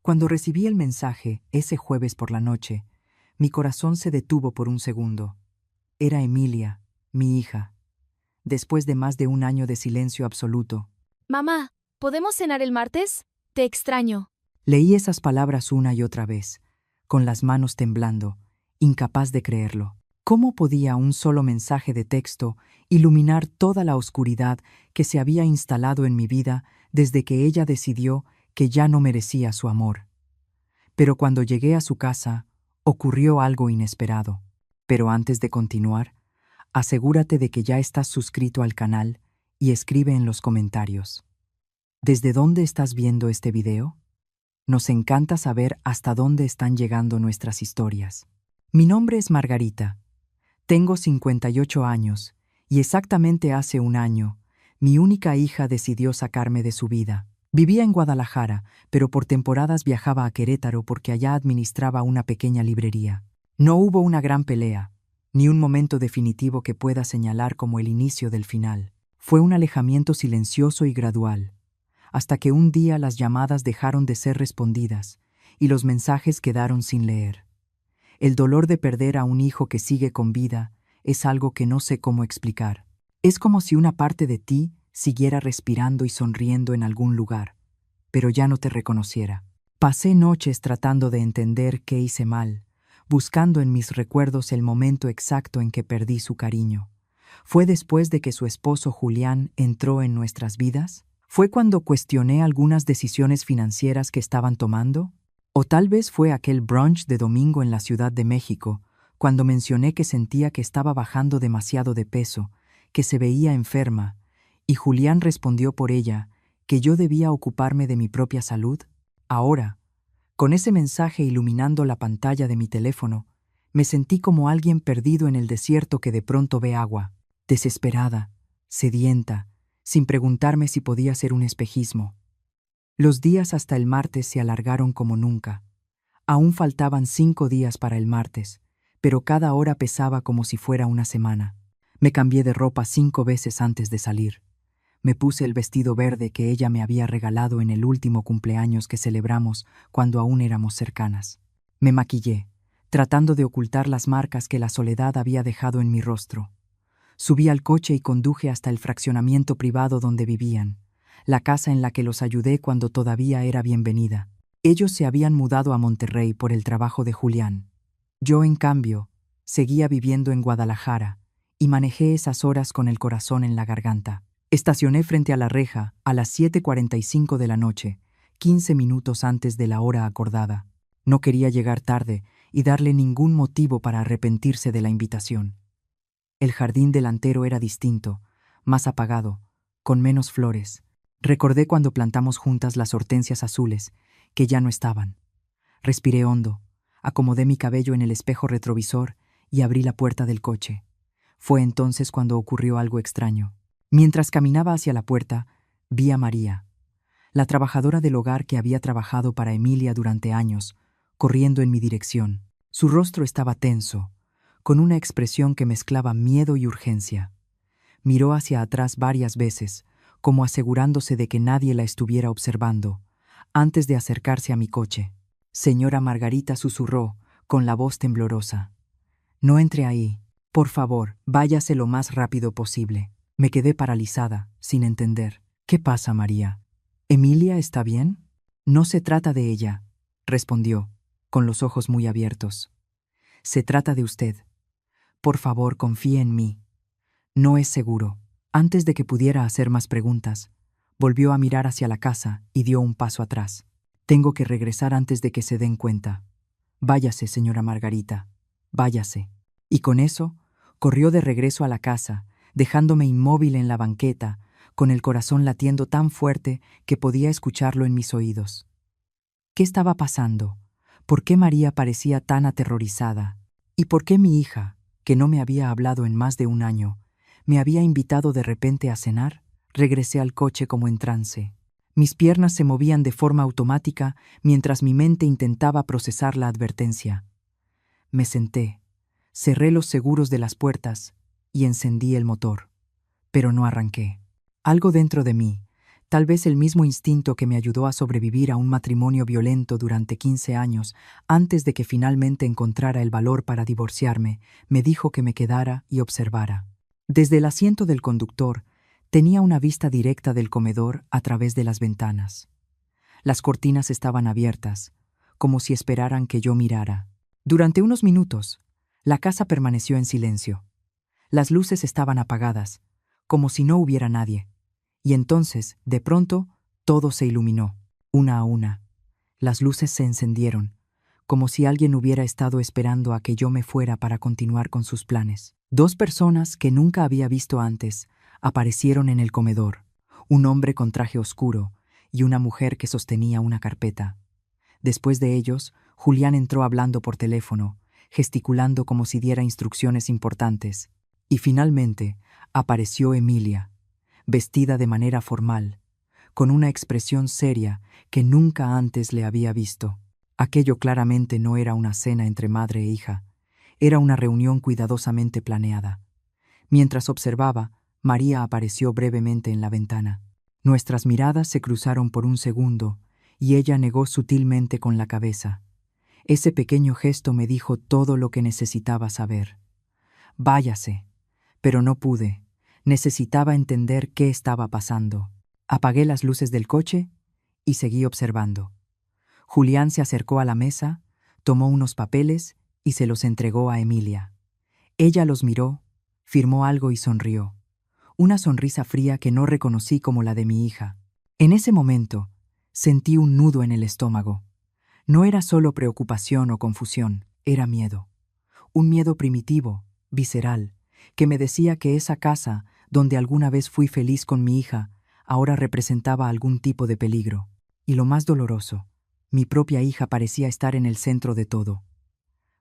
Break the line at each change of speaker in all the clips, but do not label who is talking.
Cuando recibí el mensaje ese jueves por la noche, mi corazón se detuvo por un segundo. Era Emilia, mi hija. Después de más de un año de silencio absoluto,
Mamá, ¿podemos cenar el martes? Te extraño.
leí esas palabras una y otra vez, con las manos temblando, incapaz de creerlo. ¿Cómo podía un solo mensaje de texto iluminar toda la oscuridad que se había instalado en mi vida desde que ella decidió que ya no merecía su amor? Pero cuando llegué a su casa, ocurrió algo inesperado. Pero antes de continuar, asegúrate de que ya estás suscrito al canal y escribe en los comentarios. ¿Desde dónde estás viendo este video? Nos encanta saber hasta dónde están llegando nuestras historias. Mi nombre es Margarita. Tengo 58 años y exactamente hace un año, mi única hija decidió sacarme de su vida. Vivía en Guadalajara, pero por temporadas viajaba a Querétaro porque allá administraba una pequeña librería. No hubo una gran pelea, ni un momento definitivo que pueda señalar como el inicio del final. Fue un alejamiento silencioso y gradual, hasta que un día las llamadas dejaron de ser respondidas y los mensajes quedaron sin leer. El dolor de perder a un hijo que sigue con vida es algo que no sé cómo explicar. Es como si una parte de ti siguiera respirando y sonriendo en algún lugar, pero ya no te reconociera. Pasé noches tratando de entender qué hice mal, buscando en mis recuerdos el momento exacto en que perdí su cariño. ¿Fue después de que su esposo Julián entró en nuestras vidas? ¿Fue cuando cuestioné algunas decisiones financieras que estaban tomando? O tal vez fue aquel brunch de domingo en la Ciudad de México, cuando mencioné que sentía que estaba bajando demasiado de peso, que se veía enferma, y Julián respondió por ella que yo debía ocuparme de mi propia salud. Ahora, con ese mensaje iluminando la pantalla de mi teléfono, me sentí como alguien perdido en el desierto que de pronto ve agua, desesperada, sedienta, sin preguntarme si podía ser un espejismo. Los días hasta el martes se alargaron como nunca. Aún faltaban 5 días para el martes, pero cada hora pesaba como si fuera una semana. Me cambié de ropa 5 veces antes de salir. Me puse el vestido verde que ella me había regalado en el último cumpleaños que celebramos cuando aún éramos cercanas. Me maquillé, tratando de ocultar las marcas que la soledad había dejado en mi rostro. Subí al coche y conduje hasta el fraccionamiento privado donde vivían, la casa en la que los ayudé cuando todavía era bienvenida. Ellos se habían mudado a Monterrey por el trabajo de Julián. Yo, en cambio, seguía viviendo en Guadalajara y manejé esas horas con el corazón en la garganta. Estacioné frente a la reja a las 7:45 de la noche, 15 minutos antes de la hora acordada. No quería llegar tarde y darle ningún motivo para arrepentirse de la invitación. El jardín delantero era distinto, más apagado, con menos flores. Recordé cuando plantamos juntas las hortensias azules, que ya no estaban. Respiré hondo, acomodé mi cabello en el espejo retrovisor y abrí la puerta del coche. Fue entonces cuando ocurrió algo extraño. Mientras caminaba hacia la puerta, vi a María, la trabajadora del hogar que había trabajado para Emilia durante años, corriendo en mi dirección. Su rostro estaba tenso, con una expresión que mezclaba miedo y urgencia. Miró hacia atrás varias veces, como asegurándose de que nadie la estuviera observando, antes de acercarse a mi coche. Señora Margarita, susurró, con la voz temblorosa. No entre ahí. Por favor, váyase lo más rápido posible. Me quedé paralizada, sin entender. ¿Qué pasa, María? ¿Emilia está bien? No se trata de ella, respondió, con los ojos muy abiertos. Se trata de usted. Por favor, confíe en mí. No es seguro. Antes de que pudiera hacer más preguntas, volvió a mirar hacia la casa y dio un paso atrás. Tengo que regresar antes de que se den cuenta. Váyase, señora Margarita, váyase. Y con eso, corrió de regreso a la casa, dejándome inmóvil en la banqueta, con el corazón latiendo tan fuerte que podía escucharlo en mis oídos. ¿Qué estaba pasando? ¿Por qué María parecía tan aterrorizada? ¿Y por qué mi hija, que no me había hablado en más de un año, me había invitado de repente a cenar? Regresé al coche como en trance. Mis piernas se movían de forma automática mientras mi mente intentaba procesar la advertencia. Me senté, cerré los seguros de las puertas y encendí el motor. Pero no arranqué. Algo dentro de mí, Tal vez el mismo instinto que me ayudó a sobrevivir a un matrimonio violento durante 15 años, antes de que finalmente encontrara el valor para divorciarme, me dijo que me quedara y observara. Desde el asiento del conductor, tenía una vista directa del comedor a través de las ventanas. Las cortinas estaban abiertas, como si esperaran que yo mirara. Durante unos minutos, la casa permaneció en silencio. Las luces estaban apagadas, como si no hubiera nadie. Y entonces, de pronto, todo se iluminó, una a una. Las luces se encendieron, como si alguien hubiera estado esperando a que yo me fuera para continuar con sus planes. Dos personas que nunca había visto antes aparecieron en el comedor, un hombre con traje oscuro y una mujer que sostenía una carpeta. Después de ellos, Julián entró hablando por teléfono, gesticulando como si diera instrucciones importantes. Y finalmente, apareció Emilia, vestida de manera formal, con una expresión seria que nunca antes le había visto. Aquello claramente no era una cena entre madre e hija, era una reunión cuidadosamente planeada. Mientras observaba, María apareció brevemente en la ventana. Nuestras miradas se cruzaron por un segundo, y ella negó sutilmente con la cabeza. Ese pequeño gesto me dijo todo lo que necesitaba saber. Váyase, pero no pude. Necesitaba entender qué estaba pasando. Apagué las luces del coche y seguí observando. Julián se acercó a la mesa, tomó unos papeles y se los entregó a Emilia. Ella los miró, firmó algo y sonrió. Una sonrisa fría que no reconocí como la de mi hija. En ese momento, sentí un nudo en el estómago. No era solo preocupación o confusión, era miedo. Un miedo primitivo, visceral, que me decía que esa casa, donde alguna vez fui feliz con mi hija, ahora representaba algún tipo de peligro. Y lo más doloroso, mi propia hija parecía estar en el centro de todo.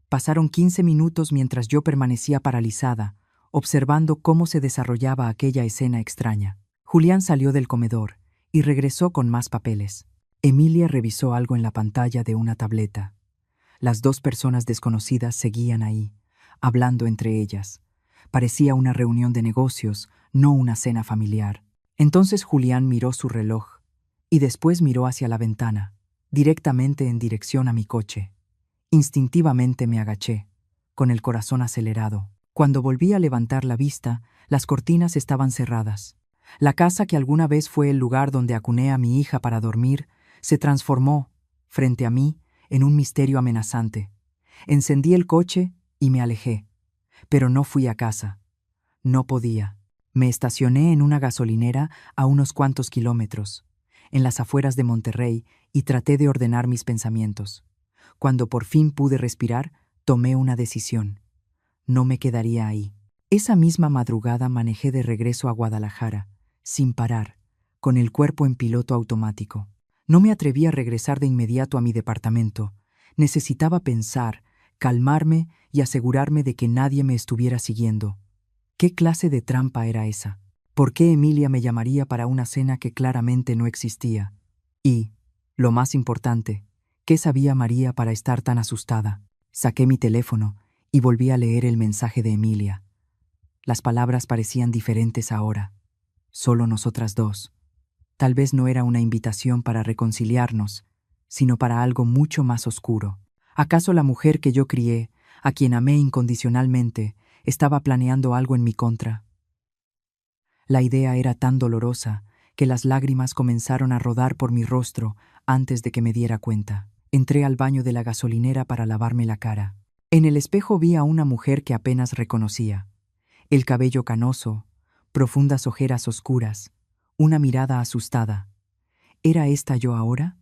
Pasaron 15 minutos mientras yo permanecía paralizada, observando cómo se desarrollaba aquella escena extraña. Julián salió del comedor y regresó con más papeles. Emilia revisó algo en la pantalla de una tableta. Las dos personas desconocidas seguían ahí, hablando entre ellas. Parecía una reunión de negocios, no una cena familiar. Entonces Julián miró su reloj y después miró hacia la ventana, directamente en dirección a mi coche. Instintivamente me agaché, con el corazón acelerado. Cuando volví a levantar la vista, las cortinas estaban cerradas. La casa que alguna vez fue el lugar donde acuné a mi hija para dormir, se transformó, frente a mí, en un misterio amenazante. Encendí el coche y me alejé. Pero no fui a casa. No podía. Me estacioné en una gasolinera a unos cuantos kilómetros, en las afueras de Monterrey, y traté de ordenar mis pensamientos. Cuando por fin pude respirar, tomé una decisión. No me quedaría ahí. Esa misma madrugada manejé de regreso a Guadalajara, sin parar, con el cuerpo en piloto automático. No me atreví a regresar de inmediato a mi departamento. Necesitaba pensar, calmarme y asegurarme de que nadie me estuviera siguiendo. ¿Qué clase de trampa era esa? ¿Por qué Emilia me llamaría para una cena que claramente no existía? Y, lo más importante, ¿qué sabía María para estar tan asustada? Saqué mi teléfono y volví a leer el mensaje de Emilia. Las palabras parecían diferentes ahora. Solo nosotras dos. Tal vez no era una invitación para reconciliarnos, sino para algo mucho más oscuro. ¿Acaso la mujer que yo crié, a quien amé incondicionalmente, estaba planeando algo en mi contra? La idea era tan dolorosa que las lágrimas comenzaron a rodar por mi rostro antes de que me diera cuenta. Entré al baño de la gasolinera para lavarme la cara. En el espejo vi a una mujer que apenas reconocía. El cabello canoso, profundas ojeras oscuras, una mirada asustada. ¿Era esta yo ahora?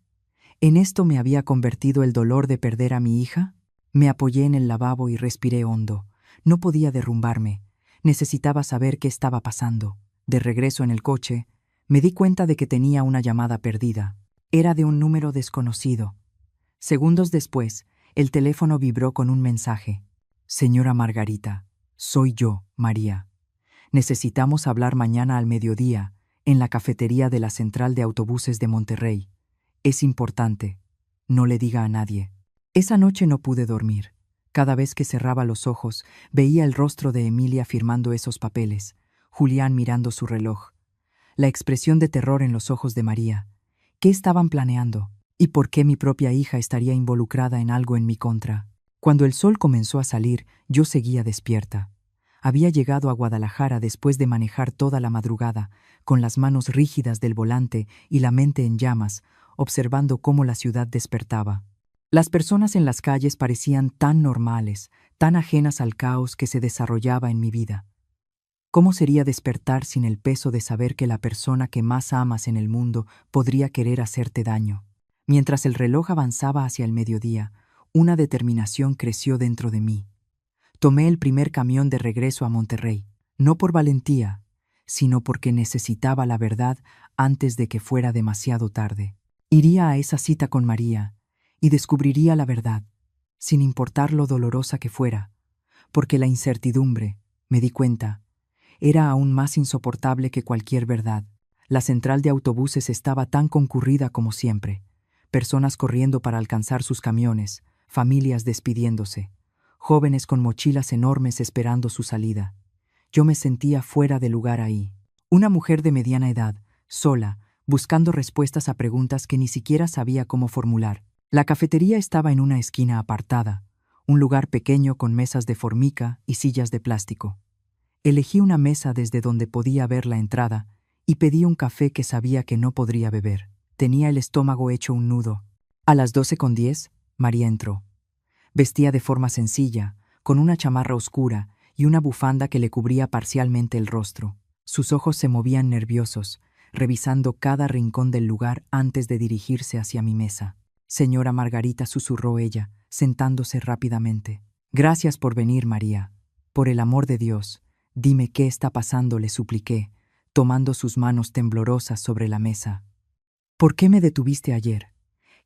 ¿En esto me había convertido el dolor de perder a mi hija? Me apoyé en el lavabo y respiré hondo. No podía derrumbarme. Necesitaba saber qué estaba pasando. De regreso en el coche, me di cuenta de que tenía una llamada perdida. Era de un número desconocido. Segundos después, el teléfono vibró con un mensaje. Señora Margarita, soy yo, María. Necesitamos hablar mañana al mediodía, en la cafetería de la Central de Autobuses de Monterrey. Es importante. No le diga a nadie. Esa noche no pude dormir. Cada vez que cerraba los ojos, veía el rostro de Emilia firmando esos papeles, Julián mirando su reloj. la expresión de terror en los ojos de María. ¿Qué estaban planeando? ¿Y por qué mi propia hija estaría involucrada en algo en mi contra? Cuando el sol comenzó a salir, yo seguía despierta. Había llegado a Guadalajara después de manejar toda la madrugada, con las manos rígidas del volante y la mente en llamas, observando cómo la ciudad despertaba. Las personas en las calles parecían tan normales, tan ajenas al caos que se desarrollaba en mi vida. ¿Cómo sería despertar sin el peso de saber que la persona que más amas en el mundo podría querer hacerte daño? Mientras el reloj avanzaba hacia el mediodía, una determinación creció dentro de mí. Tomé el primer camión de regreso a Monterrey, no por valentía, sino porque necesitaba la verdad antes de que fuera demasiado tarde. Iría a esa cita con María y descubriría la verdad, sin importar lo dolorosa que fuera, porque la incertidumbre, me di cuenta, era aún más insoportable que cualquier verdad. La central de autobuses estaba tan concurrida como siempre, personas corriendo para alcanzar sus camiones, familias despidiéndose, jóvenes con mochilas enormes esperando su salida. Yo me sentía fuera de lugar ahí. Una mujer de mediana edad, sola, buscando respuestas a preguntas que ni siquiera sabía cómo formular. La cafetería estaba en una esquina apartada, un lugar pequeño con mesas de formica y sillas de plástico. Elegí una mesa desde donde podía ver la entrada y pedí un café que sabía que no podría beber. Tenía el estómago hecho un nudo. A las 12:10, María entró. Vestía de forma sencilla, con una chamarra oscura y una bufanda que le cubría parcialmente el rostro. Sus ojos se movían nerviosos, revisando cada rincón del lugar antes de dirigirse hacia mi mesa. «Señora Margarita», susurró ella, sentándose rápidamente. «Gracias por venir, María. Por el amor de Dios, dime qué está pasando», le supliqué, tomando sus manos temblorosas sobre la mesa. «¿Por qué me detuviste ayer?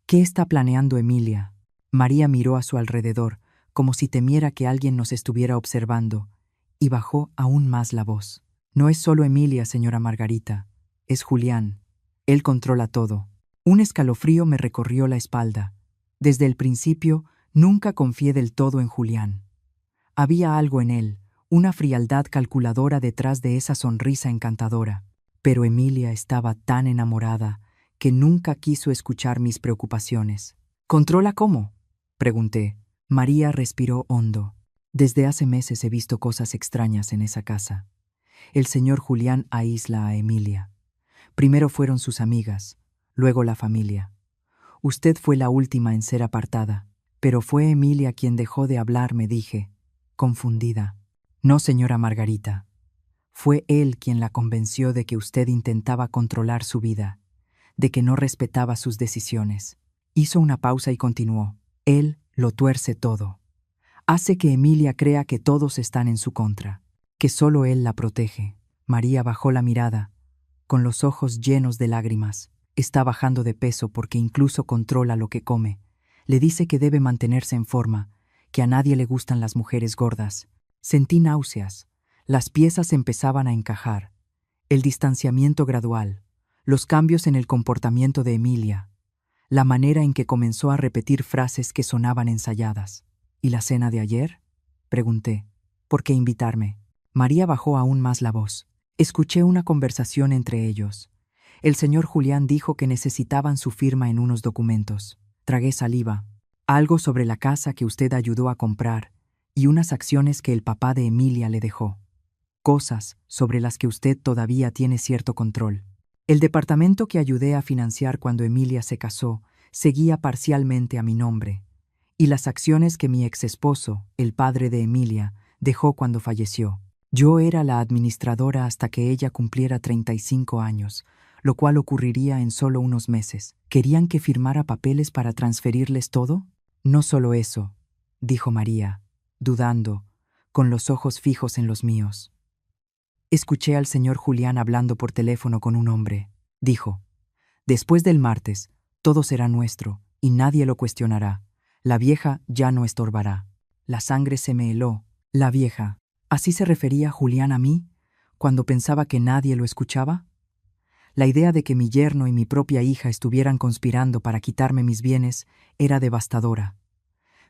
¿Qué está planeando Emilia?». María miró a su alrededor, como si temiera que alguien nos estuviera observando, y bajó aún más la voz. «No es solo Emilia, señora Margarita, es Julián. Él controla todo». Un escalofrío me recorrió la espalda. Desde el principio, nunca confié del todo en Julián. Había algo en él, una frialdad calculadora detrás de esa sonrisa encantadora. Pero Emilia estaba tan enamorada que nunca quiso escuchar mis preocupaciones. «¿Controla cómo?», pregunté. María respiró hondo. «Desde hace meses he visto cosas extrañas en esa casa. El señor Julián aísla a Emilia. Primero fueron sus amigas, luego la familia. Usted fue la última en ser apartada, pero fue Emilia quien dejó de hablar», me dije, confundida. «No, señora Margarita. Fue él quien la convenció de que usted intentaba controlar su vida, de que no respetaba sus decisiones». Hizo una pausa y continuó. «Él lo tuerce todo. Hace que Emilia crea que todos están en su contra, que solo él la protege». María bajó la mirada, con los ojos llenos de lágrimas. «Está bajando de peso porque incluso controla lo que come. Le dice que debe mantenerse en forma, que a nadie le gustan las mujeres gordas». Sentí náuseas. Las piezas empezaban a encajar. El distanciamiento gradual, los cambios en el comportamiento de Emilia, la manera en que comenzó a repetir frases que sonaban ensayadas. «¿Y la cena de ayer?», pregunté. «¿Por qué invitarme?». María bajó aún más la voz. Escuché una conversación entre ellos. El señor Julián dijo que necesitaban su firma en unos documentos. Tragué saliva. Algo sobre la casa que usted ayudó a comprar y unas acciones que el papá de Emilia le dejó. Cosas sobre las que usted todavía tiene cierto control. El departamento que ayudé a financiar cuando Emilia se casó seguía parcialmente a mi nombre, y las acciones que mi exesposo, el padre de Emilia, dejó cuando falleció. Yo era la administradora hasta que ella cumpliera 35 años, lo cual ocurriría en solo unos meses. ¿Querían que firmara papeles para transferirles todo? «No solo eso», dijo María, dudando, con los ojos fijos en los míos. «Escuché al señor Julián hablando por teléfono con un hombre. Dijo, después del martes, todo será nuestro y nadie lo cuestionará. La vieja ya no estorbará». La sangre se me heló. La vieja. ¿Así se refería Julián a mí, cuando pensaba que nadie lo escuchaba? La idea de que mi yerno y mi propia hija estuvieran conspirando para quitarme mis bienes era devastadora.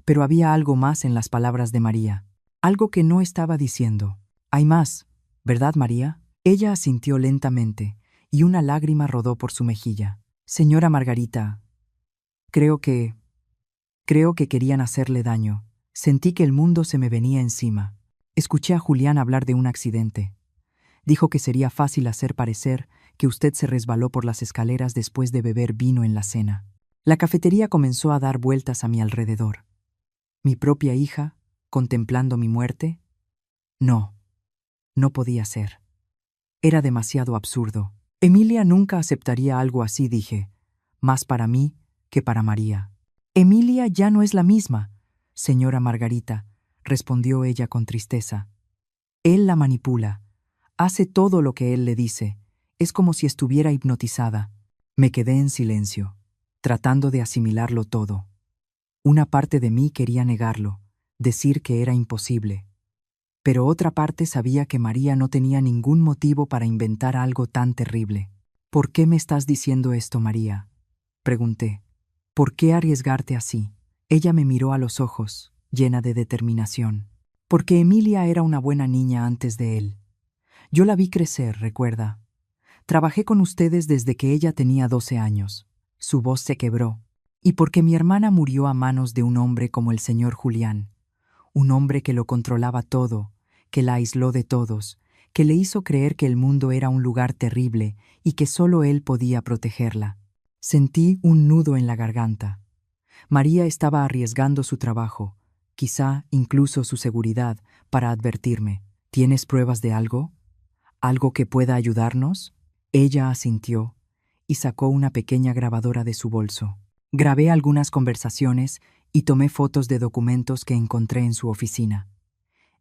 Pero había algo más en las palabras de María, algo que no estaba diciendo. «Hay más, ¿verdad, María?». Ella asintió lentamente, y una lágrima rodó por su mejilla. Señora Margarita, creo que querían hacerle daño. Sentí que el mundo se me venía encima. Escuché a Julián hablar de un accidente. Dijo que sería fácil hacer parecer que usted se resbaló por las escaleras después de beber vino en la cena. La cafetería comenzó a dar vueltas a mi alrededor. ¿Mi propia hija, contemplando mi muerte? No, no podía ser. Era demasiado absurdo. Emilia nunca aceptaría algo así, dije, más para mí que para María. Emilia ya no es la misma, señora Margarita, respondió ella con tristeza. Él la manipula, hace todo lo que él le dice, es como si estuviera hipnotizada. Me quedé en silencio, tratando de asimilarlo todo. Una parte de mí quería negarlo, decir que era imposible. Pero otra parte sabía que María no tenía ningún motivo para inventar algo tan terrible. ¿Por qué me estás diciendo esto, María?, pregunté. ¿Por qué arriesgarte así? Ella me miró a los ojos, llena de determinación. Porque Emilia era una buena niña antes de él. Yo la vi crecer, recuerda. Trabajé con ustedes desde que ella tenía 12 años. Su voz se quebró. Y porque mi hermana murió a manos de un hombre como el señor Julián. Un hombre que lo controlaba todo, que la aisló de todos, que le hizo creer que el mundo era un lugar terrible y que solo él podía protegerla. Sentí un nudo en la garganta. María estaba arriesgando su trabajo, quizá incluso su seguridad, para advertirme. ¿Tienes pruebas de algo? ¿Algo que pueda ayudarnos? Ella asintió y sacó una pequeña grabadora de su bolso. Grabé algunas conversaciones y tomé fotos de documentos que encontré en su oficina.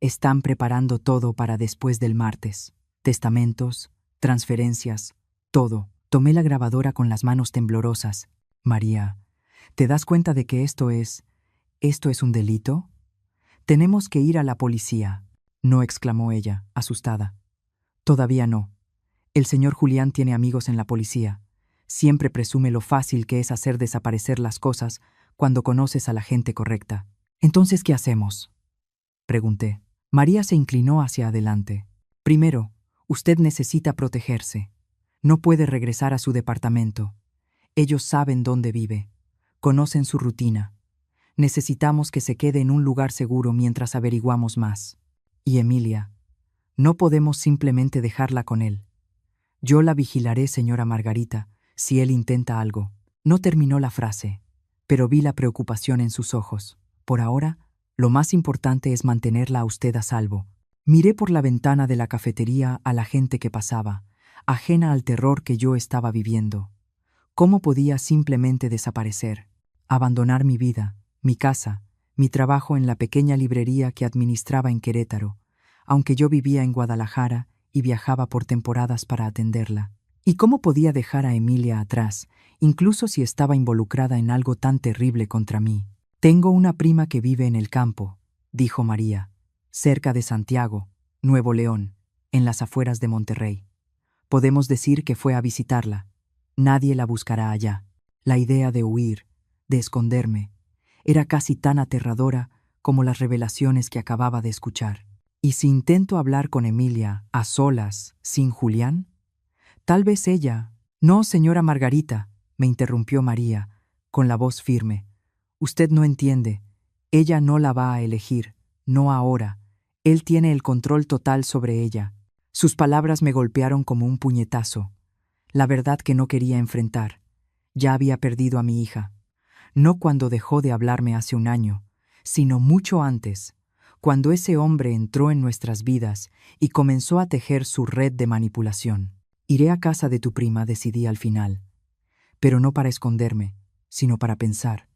Están preparando todo para después del martes. Testamentos, transferencias, todo. Tomé la grabadora con las manos temblorosas. María, ¿te das cuenta de que esto es un delito? Tenemos que ir a la policía, no, exclamó ella, asustada. Todavía no. El señor Julián tiene amigos en la policía. Siempre presume lo fácil que es hacer desaparecer las cosas cuando conoces a la gente correcta. ¿Entonces qué hacemos?, pregunté. María se inclinó hacia adelante. Primero, usted necesita protegerse. No puede regresar a su departamento. Ellos saben dónde vive. Conocen su rutina. Necesitamos que se quede en un lugar seguro mientras averiguamos más. Y Emilia, no podemos simplemente dejarla con él. Yo la vigilaré, señora Margarita, si él intenta algo. No terminó la frase, pero vi la preocupación en sus ojos. Por ahora, lo más importante es mantenerla a usted a salvo. Miré por la ventana de la cafetería a la gente que pasaba, ajena al terror que yo estaba viviendo. ¿Cómo podía simplemente desaparecer? Abandonar mi vida, mi casa, mi trabajo en la pequeña librería que administraba en Querétaro, aunque yo vivía en Guadalajara y viajaba por temporadas para atenderla. ¿Y cómo podía dejar a Emilia atrás, incluso si estaba involucrada en algo tan terrible contra mí? Tengo una prima que vive en el campo, dijo María, cerca de Santiago, Nuevo León, en las afueras de Monterrey. Podemos decir que fue a visitarla. Nadie la buscará allá. La idea de huir, de esconderme, era casi tan aterradora como las revelaciones que acababa de escuchar. ¿Y si intento hablar con Emilia a solas, sin Julián? Tal vez ella... No, señora Margarita, me interrumpió María, con la voz firme. Usted no entiende. Ella no la va a elegir, no ahora. Él tiene el control total sobre ella. Sus palabras me golpearon como un puñetazo. La verdad que no quería enfrentar. Ya había perdido a mi hija. No cuando dejó de hablarme hace un año, sino mucho antes, cuando ese hombre entró en nuestras vidas y comenzó a tejer su red de manipulación. Iré a casa de tu prima, decidí al final. Pero no para esconderme, sino para pensar,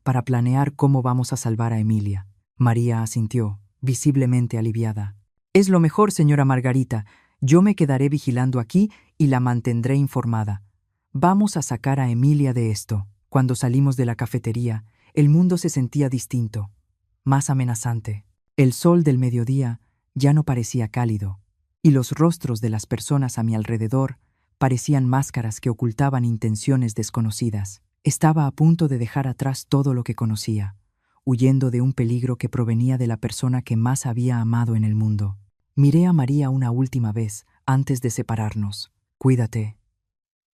para planear cómo vamos a salvar a Emilia. María asintió, visiblemente aliviada. Es lo mejor, señora Margarita. Yo me quedaré vigilando aquí y la mantendré informada. Vamos a sacar a Emilia de esto. Cuando salimos de la cafetería, el mundo se sentía distinto, más amenazante. El sol del mediodía ya no parecía cálido, y los rostros de las personas a mi alrededor parecían máscaras que ocultaban intenciones desconocidas. Estaba a punto de dejar atrás todo lo que conocía, huyendo de un peligro que provenía de la persona que más había amado en el mundo. Miré a María una última vez antes de separarnos. Cuídate,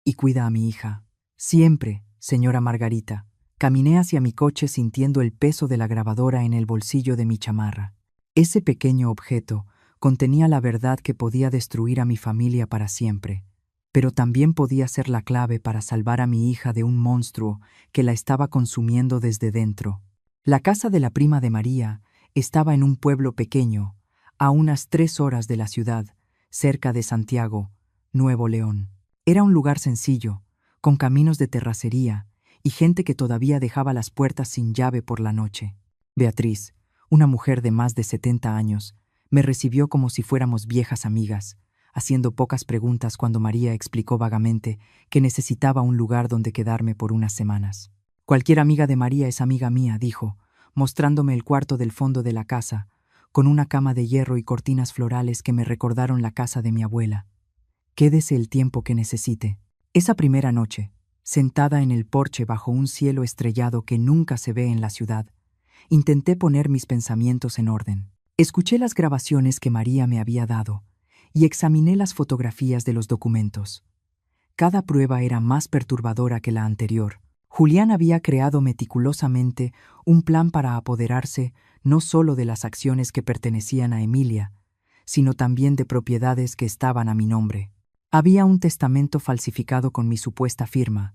Y cuida a mi hija. Siempre, señora Margarita. Caminé hacia mi coche sintiendo el peso de la grabadora en el bolsillo de mi chamarra. Ese pequeño objeto contenía la verdad que podía destruir a mi familia para siempre, pero también podía ser la clave para salvar a mi hija de un monstruo que la estaba consumiendo desde dentro. La casa de la prima de María estaba en un pueblo pequeño, a unas 3 horas de la ciudad, cerca de Santiago, Nuevo León. Era un lugar sencillo, con caminos de terracería y gente que todavía dejaba las puertas sin llave por la noche. Beatriz, una mujer de más de 70 años, me recibió como si fuéramos viejas amigas, haciendo pocas preguntas cuando María explicó vagamente que necesitaba un lugar donde quedarme por unas semanas. Cualquier amiga de María es amiga mía, dijo, mostrándome el cuarto del fondo de la casa, con una cama de hierro y cortinas florales que me recordaron la casa de mi abuela. Quédese el tiempo que necesite. Esa primera noche, sentada en el porche bajo un cielo estrellado que nunca se ve en la ciudad, intenté poner mis pensamientos en orden. Escuché las grabaciones que María me había dado y examiné las fotografías de los documentos. Cada prueba era más perturbadora que la anterior. Julián había creado meticulosamente un plan para apoderarse no solo de las acciones que pertenecían a Emilia, sino también de propiedades que estaban a mi nombre. Había un testamento falsificado con mi supuesta firma,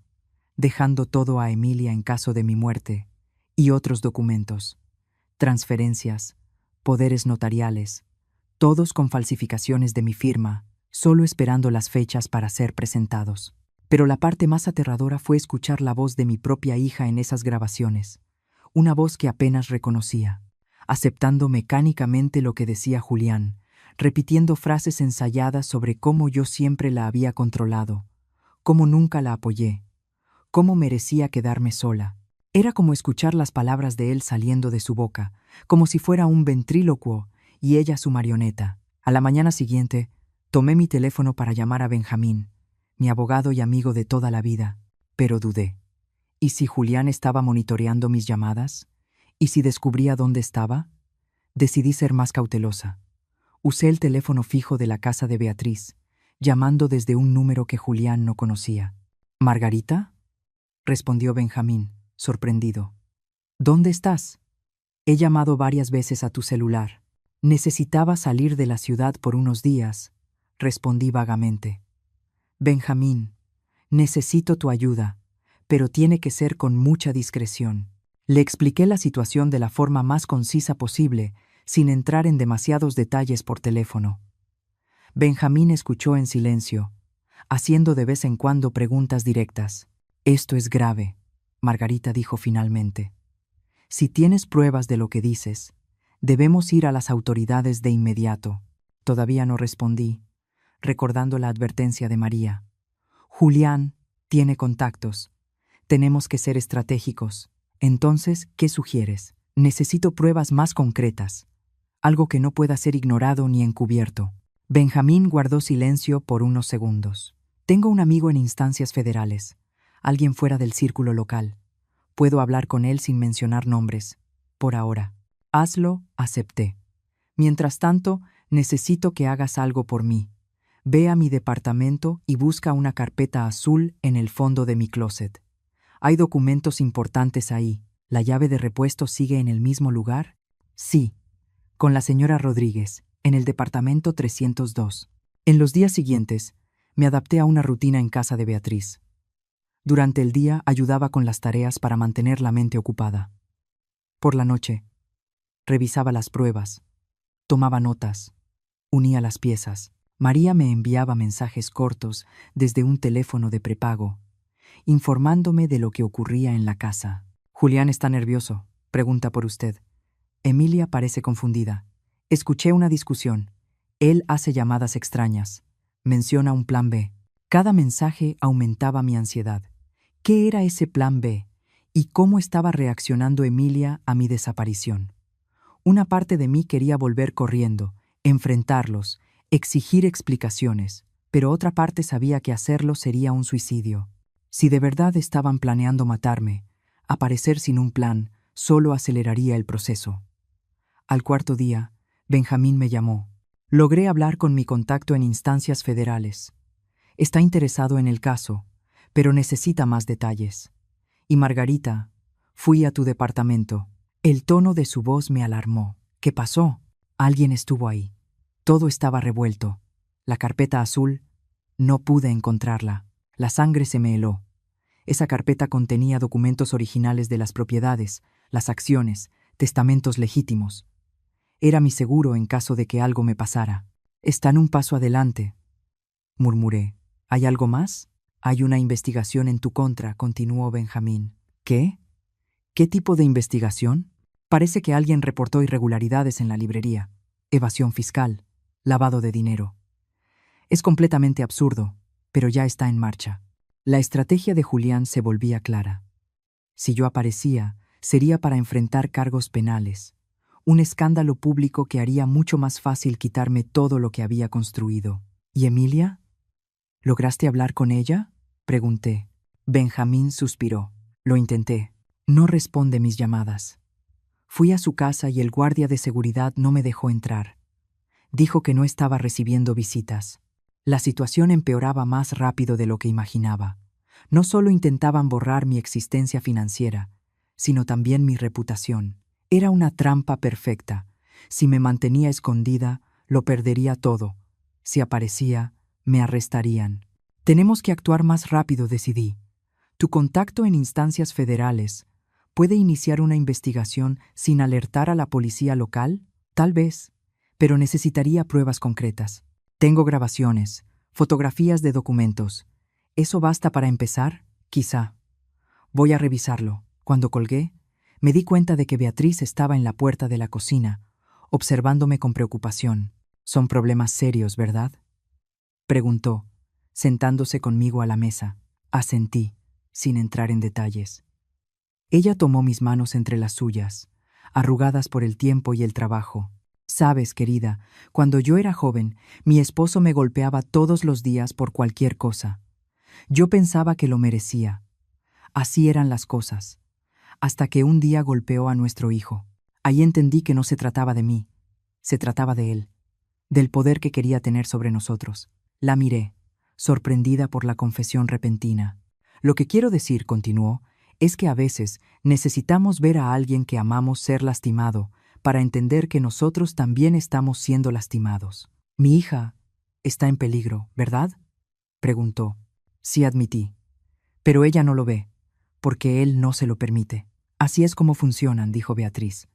dejando todo a Emilia en caso de mi muerte, y otros documentos, transferencias, poderes notariales, todos con falsificaciones de mi firma, solo esperando las fechas para ser presentados. Pero la parte más aterradora fue escuchar la voz de mi propia hija en esas grabaciones, una voz que apenas reconocía, aceptando mecánicamente lo que decía Julián, repitiendo frases ensayadas sobre cómo yo siempre la había controlado, cómo nunca la apoyé, cómo merecía quedarme sola. Era como escuchar las palabras de él saliendo de su boca, como si fuera un ventrílocuo y ella su marioneta. A la mañana siguiente, tomé mi teléfono para llamar a Benjamín, mi abogado y amigo de toda la vida, pero dudé. ¿Y si Julián estaba monitoreando mis llamadas? ¿Y si descubría dónde estaba? Decidí ser más cautelosa. Usé el teléfono fijo de la casa de Beatriz, llamando desde un número que Julián no conocía. ¿Margarita?, respondió Benjamín, sorprendido. ¿Dónde estás? He llamado varias veces a tu celular. Necesitaba salir de la ciudad por unos días, respondí vagamente. Benjamín, necesito tu ayuda, pero tiene que ser con mucha discreción. Le expliqué la situación de la forma más concisa posible, sin entrar en demasiados detalles por teléfono. Benjamín escuchó en silencio, haciendo de vez en cuando preguntas directas. Esto es grave, Margarita dijo finalmente. Si tienes pruebas de lo que dices, debemos ir a las autoridades de inmediato. Todavía no respondí, recordando la advertencia de María. Julián tiene contactos. Tenemos que ser estratégicos. Entonces, ¿qué sugieres? Necesito pruebas más concretas, algo que no pueda ser ignorado ni encubierto. Benjamín guardó silencio por unos segundos. Tengo un amigo en instancias federales, alguien fuera del círculo local. Puedo hablar con él sin mencionar nombres, por ahora. Hazlo, acepté. Mientras tanto, necesito que hagas algo por mí. Ve a mi departamento y busca una carpeta azul en el fondo de mi closet. Hay documentos importantes ahí. ¿La llave de repuesto sigue en el mismo lugar? Sí, con la señora Rodríguez, en el departamento 302. En los días siguientes, me adapté a una rutina en casa de Beatriz. Durante el día ayudaba con las tareas para mantener la mente ocupada. Por la noche, revisaba las pruebas, tomaba notas, unía las piezas. María me enviaba mensajes cortos desde un teléfono de prepago, informándome de lo que ocurría en la casa. Julián está nervioso, pregunta por usted. Emilia parece confundida. Escuché una discusión. Él hace llamadas extrañas. Menciona un plan B. Cada mensaje aumentaba mi ansiedad. ¿Qué era ese plan B? ¿Y cómo estaba reaccionando Emilia a mi desaparición? Una parte de mí quería volver corriendo, enfrentarlos, exigir explicaciones, pero otra parte sabía que hacerlo sería un suicidio. Si de verdad estaban planeando matarme, aparecer sin un plan solo aceleraría el proceso. Al cuarto día, Benjamín me llamó. Logré hablar con mi contacto en instancias federales. Está interesado en el caso, pero necesita más detalles. Y Margarita, fui a tu departamento. El tono de su voz me alarmó. ¿Qué pasó? Alguien estuvo ahí. Todo estaba revuelto. La carpeta azul, no pude encontrarla. La sangre se me heló. Esa carpeta contenía documentos originales de las propiedades, las acciones, testamentos legítimos. Era mi seguro en caso de que algo me pasara. Están un paso adelante, murmuré. ¿Hay algo más? Hay una investigación en tu contra, continuó Benjamín. ¿Qué? ¿Qué tipo de investigación? Parece que alguien reportó irregularidades en la librería. Evasión fiscal, lavado de dinero. Es completamente absurdo, pero ya está en marcha. La estrategia de Julián se volvía clara. Si yo aparecía, sería para enfrentar cargos penales, un escándalo público que haría mucho más fácil quitarme todo lo que había construido. ¿Y Emilia? ¿Lograste hablar con ella?, pregunté. Benjamín suspiró. Lo intenté. No responde mis llamadas. Fui a su casa y el guardia de seguridad no me dejó entrar. Dijo que no estaba recibiendo visitas. La situación empeoraba más rápido de lo que imaginaba. No solo intentaban borrar mi existencia financiera, sino también mi reputación. Era una trampa perfecta. Si me mantenía escondida, lo perdería todo. Si aparecía, me arrestarían. Tenemos que actuar más rápido, decidí. Tu contacto en instancias federales puede iniciar una investigación sin alertar a la policía local, tal vez, pero necesitaría pruebas concretas. Tengo grabaciones, fotografías de documentos. ¿Eso basta para empezar? Quizá. Voy a revisarlo. Cuando colgué, me di cuenta de que Beatriz estaba en la puerta de la cocina, observándome con preocupación. Son problemas serios, ¿verdad?, preguntó, sentándose conmigo a la mesa. Asentí, sin entrar en detalles. Ella tomó mis manos entre las suyas, arrugadas por el tiempo y el trabajo. Sabes, querida, cuando yo era joven, mi esposo me golpeaba todos los días por cualquier cosa. Yo pensaba que lo merecía. Así eran las cosas. Hasta que un día golpeó a nuestro hijo. Ahí entendí que no se trataba de mí, se trataba de él, del poder que quería tener sobre nosotros. La miré, sorprendida por la confesión repentina. Lo que quiero decir, continuó, es que a veces necesitamos ver a alguien que amamos ser lastimado para entender que nosotros también estamos siendo lastimados. Mi hija está en peligro, ¿verdad?, preguntó. Sí, admití. Pero ella no lo ve, porque él no se lo permite. Así es como funcionan, dijo Beatriz.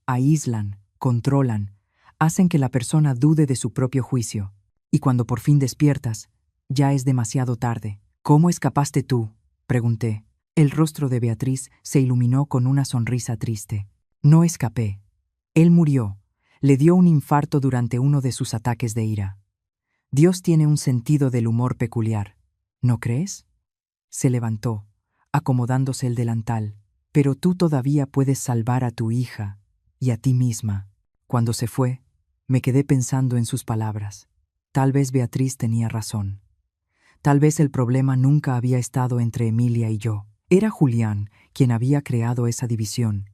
Aíslan, controlan, hacen que la persona dude de su propio juicio, y cuando por fin despiertas, ya es demasiado tarde. ¿Cómo escapaste tú?, pregunté. El rostro de Beatriz se iluminó con una sonrisa triste. No escapé. Él murió. Le dio un infarto durante uno de sus ataques de ira. Dios tiene un sentido del humor peculiar, ¿no crees? Se levantó, acomodándose el delantal. Pero tú todavía puedes salvar a tu hija y a ti misma. Cuando se fue, me quedé pensando en sus palabras. Tal vez Beatriz tenía razón. Tal vez el problema nunca había estado entre Emilia y yo. Era Julián quien había creado esa división,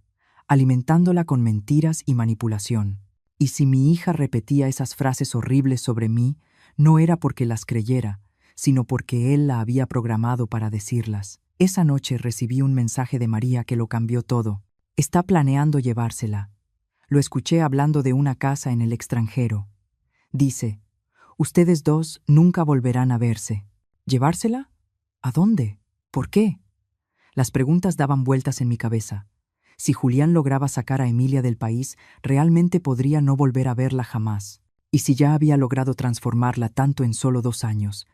alimentándola con mentiras y manipulación. Y si mi hija repetía esas frases horribles sobre mí, no era porque las creyera, sino porque él la había programado para decirlas. Esa noche recibí un mensaje de María que lo cambió todo. Está planeando llevársela. Lo escuché hablando de una casa en el extranjero. Dice, ustedes dos nunca volverán a verse. ¿Llevársela? ¿A dónde? ¿Por qué? Las preguntas daban vueltas en mi cabeza. Si Julián lograba sacar a Emilia del país, realmente podría no volver a verla jamás. Y si ya había logrado transformarla tanto en solo 2 años,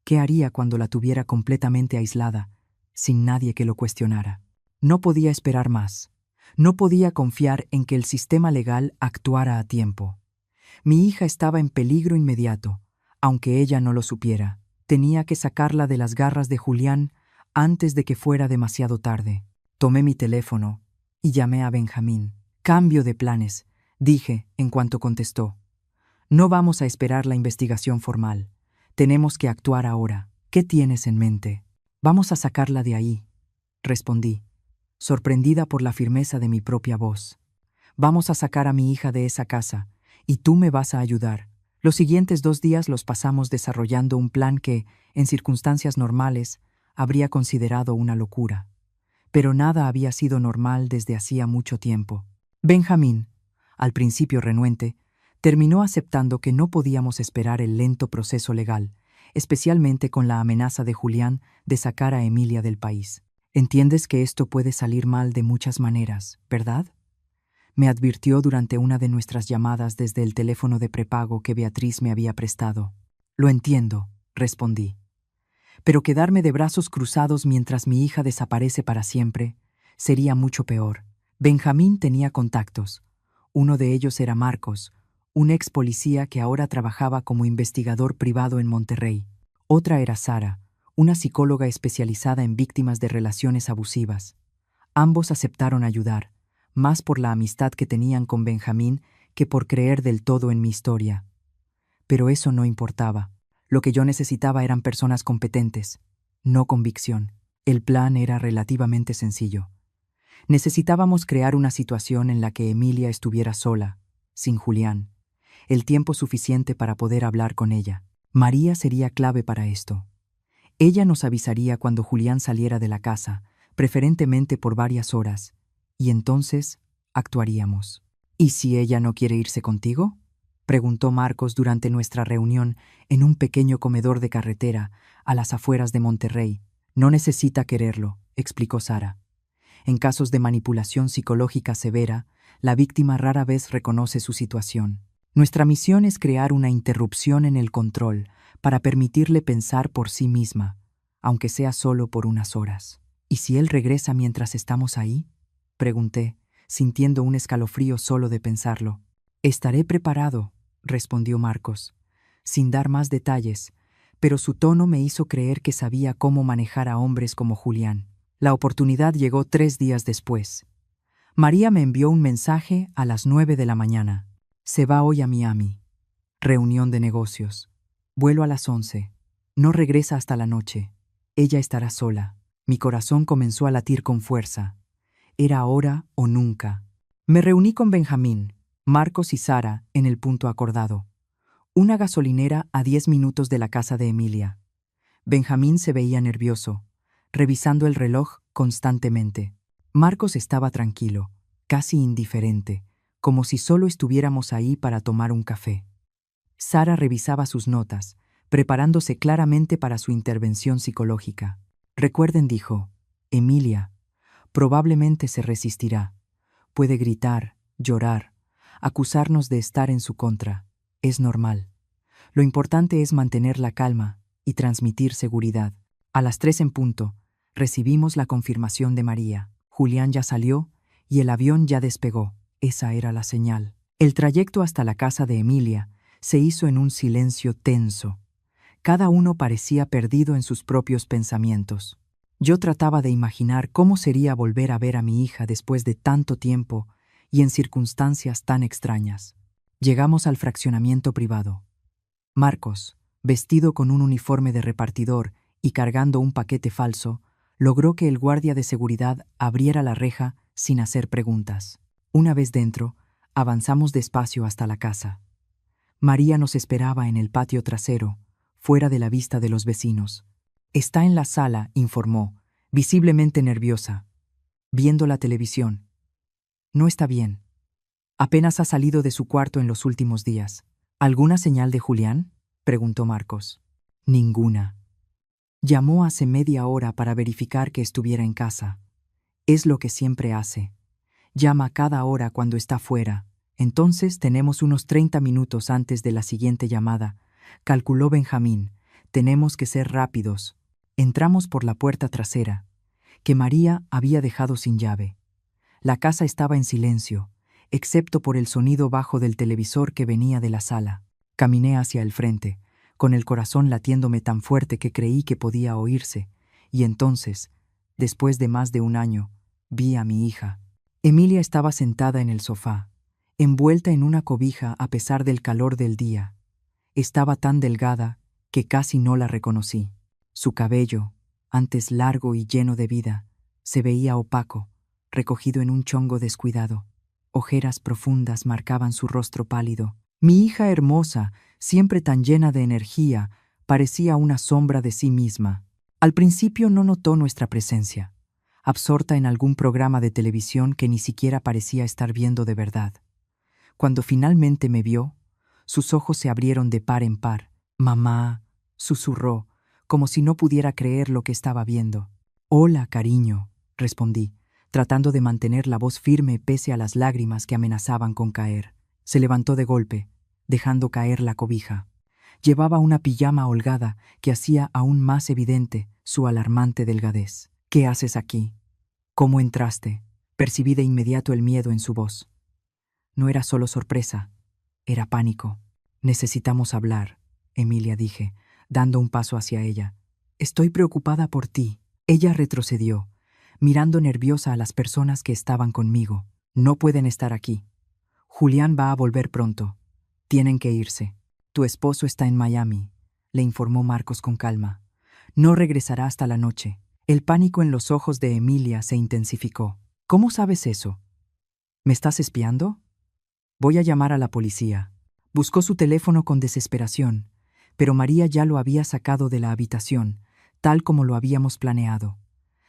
¿qué haría cuando la tuviera completamente aislada, sin nadie que lo cuestionara? No podía esperar más. No podía confiar en que el sistema legal actuara a tiempo. Mi hija estaba en peligro inmediato, aunque ella no lo supiera. Tenía que sacarla de las garras de Julián antes de que fuera demasiado tarde. Tomé mi teléfono y llamé a Benjamín. Cambio de planes, dije en cuanto contestó. No vamos a esperar la investigación formal. Tenemos que actuar ahora. ¿Qué tienes en mente? Vamos a sacarla de ahí, respondí, sorprendida por la firmeza de mi propia voz. Vamos a sacar a mi hija de esa casa, y tú me vas a ayudar. Los siguientes 2 días los pasamos desarrollando un plan que, en circunstancias normales, habría considerado una locura. Pero nada había sido normal desde hacía mucho tiempo. Benjamín, al principio renuente, terminó aceptando que no podíamos esperar el lento proceso legal, especialmente con la amenaza de Julián de sacar a Emilia del país. Entiendes que esto puede salir mal de muchas maneras, ¿verdad? Me advirtió durante una de nuestras llamadas desde el teléfono de prepago que Beatriz me había prestado. Lo entiendo, respondí. Pero quedarme de brazos cruzados mientras mi hija desaparece para siempre sería mucho peor. Benjamín tenía contactos. Uno de ellos era Marcos, un ex policía que ahora trabajaba como investigador privado en Monterrey. Otra era Sara, una psicóloga especializada en víctimas de relaciones abusivas. Ambos aceptaron ayudar, más por la amistad que tenían con Benjamín que por creer del todo en mi historia. Pero eso no importaba. Lo que yo necesitaba eran personas competentes, no convicción. El plan era relativamente sencillo. Necesitábamos crear una situación en la que Emilia estuviera sola, sin Julián, el tiempo suficiente para poder hablar con ella. María sería clave para esto. Ella nos avisaría cuando Julián saliera de la casa, preferentemente por varias horas, y entonces actuaríamos. ¿Y si ella no quiere irse contigo?, preguntó Marcos durante nuestra reunión en un pequeño comedor de carretera a las afueras de Monterrey. No necesita quererlo, explicó Sara. En casos de manipulación psicológica severa, la víctima rara vez reconoce su situación. Nuestra misión es crear una interrupción en el control para permitirle pensar por sí misma, aunque sea solo por unas horas. ¿Y si él regresa mientras estamos ahí?, pregunté, sintiendo un escalofrío solo de pensarlo. Estaré preparado, respondió Marcos, sin dar más detalles, pero su tono me hizo creer que sabía cómo manejar a hombres como Julián. La oportunidad llegó 3 días después. María me envió un mensaje a las 9 de la mañana. Se va hoy a Miami. Reunión de negocios. Vuelo a las 11. No regresa hasta la noche. Ella estará sola. Mi corazón comenzó a latir con fuerza. Era ahora o nunca. Me reuní con Benjamín, Marcos y Sara en el punto acordado. Una gasolinera a 10 minutos de la casa de Emilia. Benjamín se veía nervioso, revisando el reloj constantemente. Marcos estaba tranquilo, casi indiferente, como si solo estuviéramos ahí para tomar un café. Sara revisaba sus notas, preparándose claramente para su intervención psicológica. Recuerden, dijo, Emilia, probablemente se resistirá. Puede gritar, llorar, acusarnos de estar en su contra. Es normal. Lo importante es mantener la calma y transmitir seguridad. A las 3 en punto, recibimos la confirmación de María. Julián ya salió y el avión ya despegó. Esa era la señal. El trayecto hasta la casa de Emilia se hizo en un silencio tenso. Cada uno parecía perdido en sus propios pensamientos. Yo trataba de imaginar cómo sería volver a ver a mi hija después de tanto tiempo y en circunstancias tan extrañas. Llegamos al fraccionamiento privado. Marcos, vestido con un uniforme de repartidor y cargando un paquete falso, logró que el guardia de seguridad abriera la reja sin hacer preguntas. Una vez dentro, avanzamos despacio hasta la casa. María nos esperaba en el patio trasero, fuera de la vista de los vecinos. Está en la sala, informó, visiblemente nerviosa, viendo la televisión. No está bien. Apenas ha salido de su cuarto en los últimos días. ¿Alguna señal de Julián?, preguntó Marcos. Ninguna. Llamó hace media hora para verificar que estuviera en casa. Es lo que siempre hace. Llama cada hora cuando está fuera. Entonces tenemos unos 30 minutos antes de la siguiente llamada, calculó Benjamín. Tenemos que ser rápidos. Entramos por la puerta trasera, que María había dejado sin llave. La casa estaba en silencio, excepto por el sonido bajo del televisor que venía de la sala. Caminé hacia el frente, con el corazón latiéndome tan fuerte que creí que podía oírse, y entonces, después de más de un año, vi a mi hija. Emilia estaba sentada en el sofá, envuelta en una cobija a pesar del calor del día. Estaba tan delgada que casi no la reconocí. Su cabello, antes largo y lleno de vida, se veía opaco, recogido en un chongo descuidado. Ojeras profundas marcaban su rostro pálido. Mi hija hermosa, siempre tan llena de energía, parecía una sombra de sí misma. Al principio no notó nuestra presencia, absorta en algún programa de televisión que ni siquiera parecía estar viendo de verdad. Cuando finalmente me vio, sus ojos se abrieron de par en par. «Mamá», susurró, como si no pudiera creer lo que estaba viendo. «Hola, cariño», respondí, tratando de mantener la voz firme pese a las lágrimas que amenazaban con caer. Se levantó de golpe, dejando caer la cobija. Llevaba una pijama holgada que hacía aún más evidente su alarmante delgadez. «¿Qué haces aquí? ¿Cómo entraste?» Percibí de inmediato el miedo en su voz. No era solo sorpresa, era pánico. «Necesitamos hablar», Emilia, dije, dando un paso hacia ella. «Estoy preocupada por ti». Ella retrocedió, mirando nerviosa a las personas que estaban conmigo. «No pueden estar aquí. Julián va a volver pronto. Tienen que irse. Tu esposo está en Miami», le informó Marcos con calma. «No regresará hasta la noche». El pánico en los ojos de Emilia se intensificó. «¿Cómo sabes eso? ¿Me estás espiando?» «Voy a llamar a la policía». Buscó su teléfono con desesperación, pero María ya lo había sacado de la habitación, tal como lo habíamos planeado.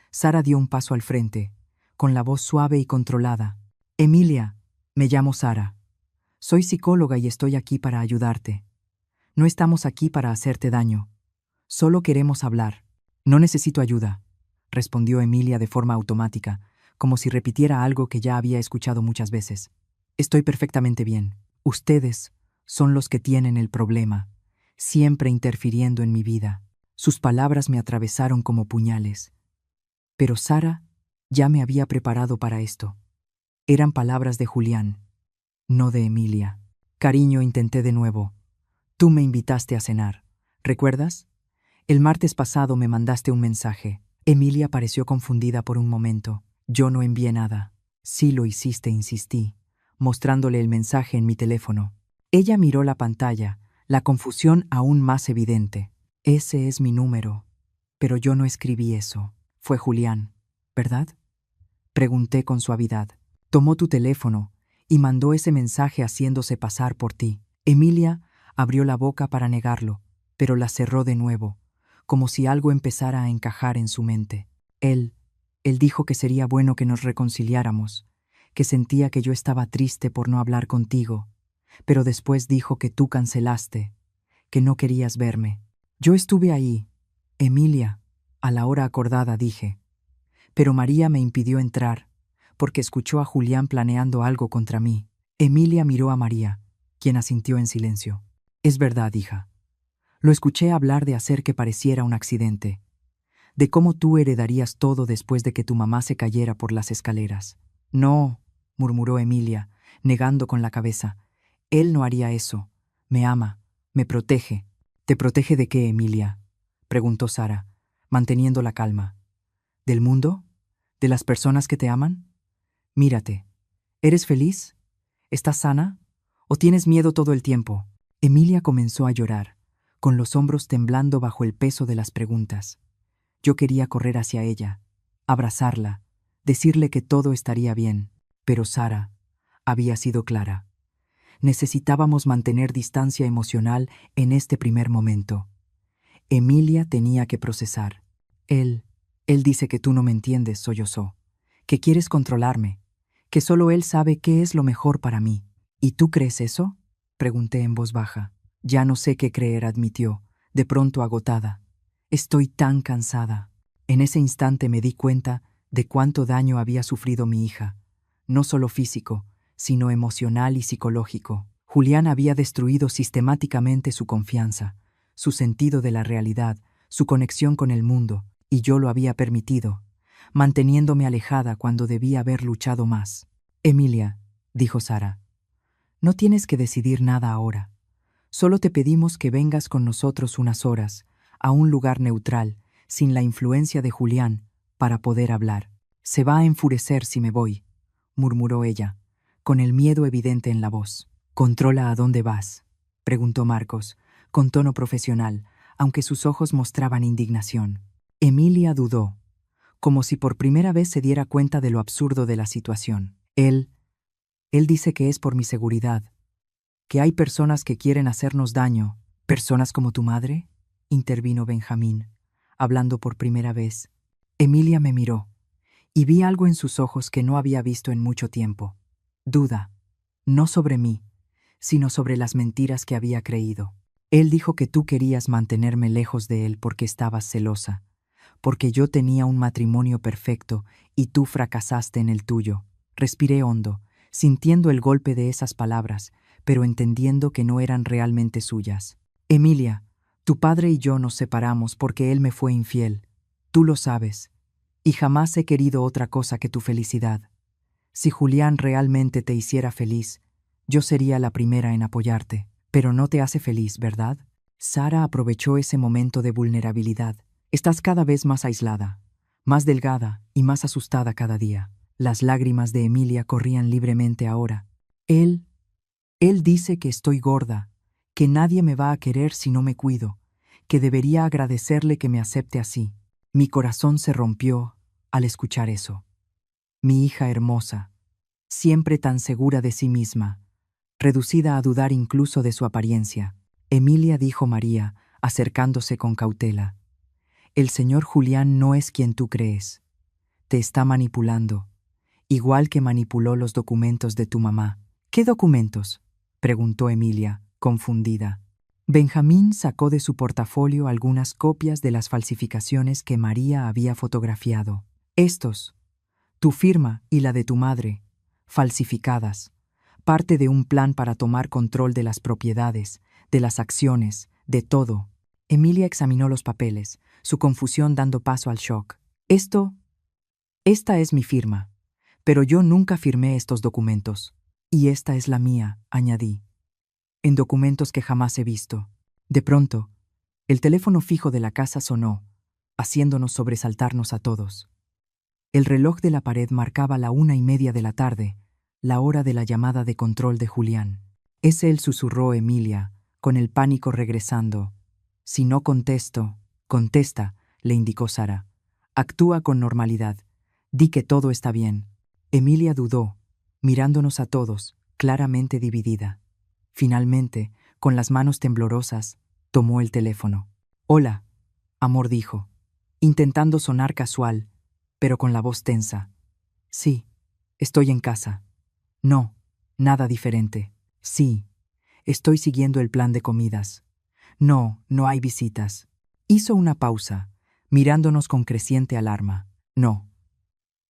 Sara dio un paso al frente, con la voz suave y controlada. «Emilia, me llamo Sara. Soy psicóloga y estoy aquí para ayudarte. No estamos aquí para hacerte daño. Solo queremos hablar». «No necesito ayuda», respondió Emilia de forma automática, como si repitiera algo que ya había escuchado muchas veces. «Estoy perfectamente bien. Ustedes son los que tienen el problema, siempre interfiriendo en mi vida». Sus palabras me atravesaron como puñales. Pero Sara ya me había preparado para esto. Eran palabras de Julián, no de Emilia. «Cariño», intenté de nuevo. «Tú me invitaste a cenar. ¿Recuerdas? El martes pasado me mandaste un mensaje». Emilia pareció confundida por un momento. «Yo no envié nada». «Sí lo hiciste», insistí, mostrándole el mensaje en mi teléfono. Ella miró la pantalla, la confusión aún más evidente. «Ese es mi número. Pero yo no escribí eso. Fue Julián, ¿verdad?», pregunté con suavidad. «Tomó tu teléfono y mandó ese mensaje haciéndose pasar por ti». Emilia abrió la boca para negarlo, pero la cerró de nuevo, como si algo empezara a encajar en su mente. Él dijo que sería bueno que nos reconciliáramos, que sentía que yo estaba triste por no hablar contigo, pero después dijo que tú cancelaste, que no querías verme. Yo estuve ahí, Emilia, a la hora acordada, dije. Pero María me impidió entrar, porque escuchó a Julián planeando algo contra mí. Emilia miró a María, quien asintió en silencio. «Es verdad, hija. Lo escuché hablar de hacer que pareciera un accidente, de cómo tú heredarías todo después de que tu mamá se cayera por las escaleras». «No», murmuró Emilia, negando con la cabeza. «Él no haría eso. Me ama, me protege». «¿Te protege de qué, Emilia?», preguntó Sara, manteniendo la calma. «¿Del mundo? ¿De las personas que te aman? Mírate. ¿Eres feliz? ¿Estás sana? ¿O tienes miedo todo el tiempo?». Emilia comenzó a llorar, con los hombros temblando bajo el peso de las preguntas. Yo quería correr hacia ella, abrazarla, decirle que todo estaría bien, pero Sara había sido clara. Necesitábamos mantener distancia emocional en este primer momento. Emilia tenía que procesar. Él dice que tú no me entiendes», sollozó, «que quieres controlarme, que solo él sabe qué es lo mejor para mí». «¿Y tú crees eso?», pregunté en voz baja. «Ya no sé qué creer», admitió, de pronto agotada. «Estoy tan cansada». En ese instante me di cuenta de cuánto daño había sufrido mi hija, no solo físico, sino emocional y psicológico. Julián había destruido sistemáticamente su confianza, su sentido de la realidad, su conexión con el mundo, y yo lo había permitido, manteniéndome alejada cuando debía haber luchado más. «Emilia», dijo Sara, «no tienes que decidir nada ahora. Solo te pedimos que vengas con nosotros unas horas, a un lugar neutral, sin la influencia de Julián, para poder hablar». «Se va a enfurecer si me voy», murmuró ella, con el miedo evidente en la voz. «¿Controla a dónde vas?», preguntó Marcos, con tono profesional, aunque sus ojos mostraban indignación. Emilia dudó, como si por primera vez se diera cuenta de lo absurdo de la situación. Él dice que es por mi seguridad, que hay personas que quieren hacernos daño». «¿Personas como tu madre?», intervino Benjamín, hablando por primera vez. Emilia me miró, y vi algo en sus ojos que no había visto en mucho tiempo. Duda, no sobre mí, sino sobre las mentiras que había creído. Él dijo que tú querías mantenerme lejos de él porque estabas celosa, porque yo tenía un matrimonio perfecto y tú fracasaste en el tuyo. Respiré hondo, sintiendo el golpe de esas palabras, pero entendiendo que no eran realmente suyas. Emilia, tu padre y yo nos separamos porque él me fue infiel. Tú lo sabes, y jamás he querido otra cosa que tu felicidad. Si Julián realmente te hiciera feliz, yo sería la primera en apoyarte. Pero no te hace feliz, ¿verdad? Sara aprovechó ese momento de vulnerabilidad. Estás cada vez más aislada, más delgada y más asustada cada día. Las lágrimas de Emilia corrían libremente ahora. Él dice que estoy gorda, que nadie me va a querer si no me cuido, que debería agradecerle que me acepte así. Mi corazón se rompió al escuchar eso. Mi hija hermosa, siempre tan segura de sí misma, reducida a dudar incluso de su apariencia. Emilia, dijo María, acercándose con cautela. El señor Julián no es quien tú crees. Te está manipulando, igual que manipuló los documentos de tu mamá. ¿Qué documentos?, preguntó Emilia, confundida. Benjamín sacó de su portafolio algunas copias de las falsificaciones que María había fotografiado. Estos, tu firma y la de tu madre, falsificadas, parte de un plan para tomar control de las propiedades, de las acciones, de todo. Emilia examinó los papeles, su confusión dando paso al shock. Esta es mi firma, pero yo nunca firmé estos documentos. Y esta es la mía, añadí, en documentos que jamás he visto. De pronto, el teléfono fijo de la casa sonó, haciéndonos sobresaltarnos a todos. El reloj de la pared marcaba la 1:30 de la tarde, la hora de la llamada de control de Julián. Es él, susurró Emilia, con el pánico regresando. Si no contesto, contesta, le indicó Sara. Actúa con normalidad. Di que todo está bien. Emilia dudó, mirándonos a todos, claramente dividida. Finalmente, con las manos temblorosas, tomó el teléfono. Hola, amor, dijo, intentando sonar casual, pero con la voz tensa. Sí, estoy en casa. No, nada diferente. Sí, estoy siguiendo el plan de comidas. No, no hay visitas. Hizo una pausa, mirándonos con creciente alarma. No,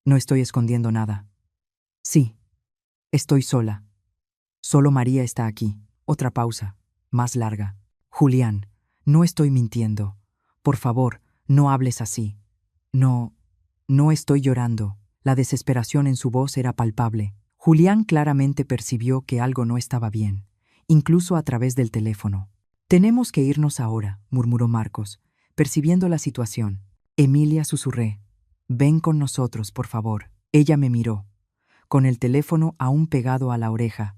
no estoy escondiendo nada. Sí, estoy sola. Solo María está aquí. Otra pausa, más larga. Julián, no estoy mintiendo. Por favor, no hables así. No estoy llorando. La desesperación en su voz era palpable. Julián claramente percibió que algo no estaba bien, incluso a través del teléfono. Tenemos que irnos ahora, murmuró Marcos, percibiendo la situación. Emilia, susurré. Ven con nosotros, por favor. Ella me miró, con el teléfono aún pegado a la oreja,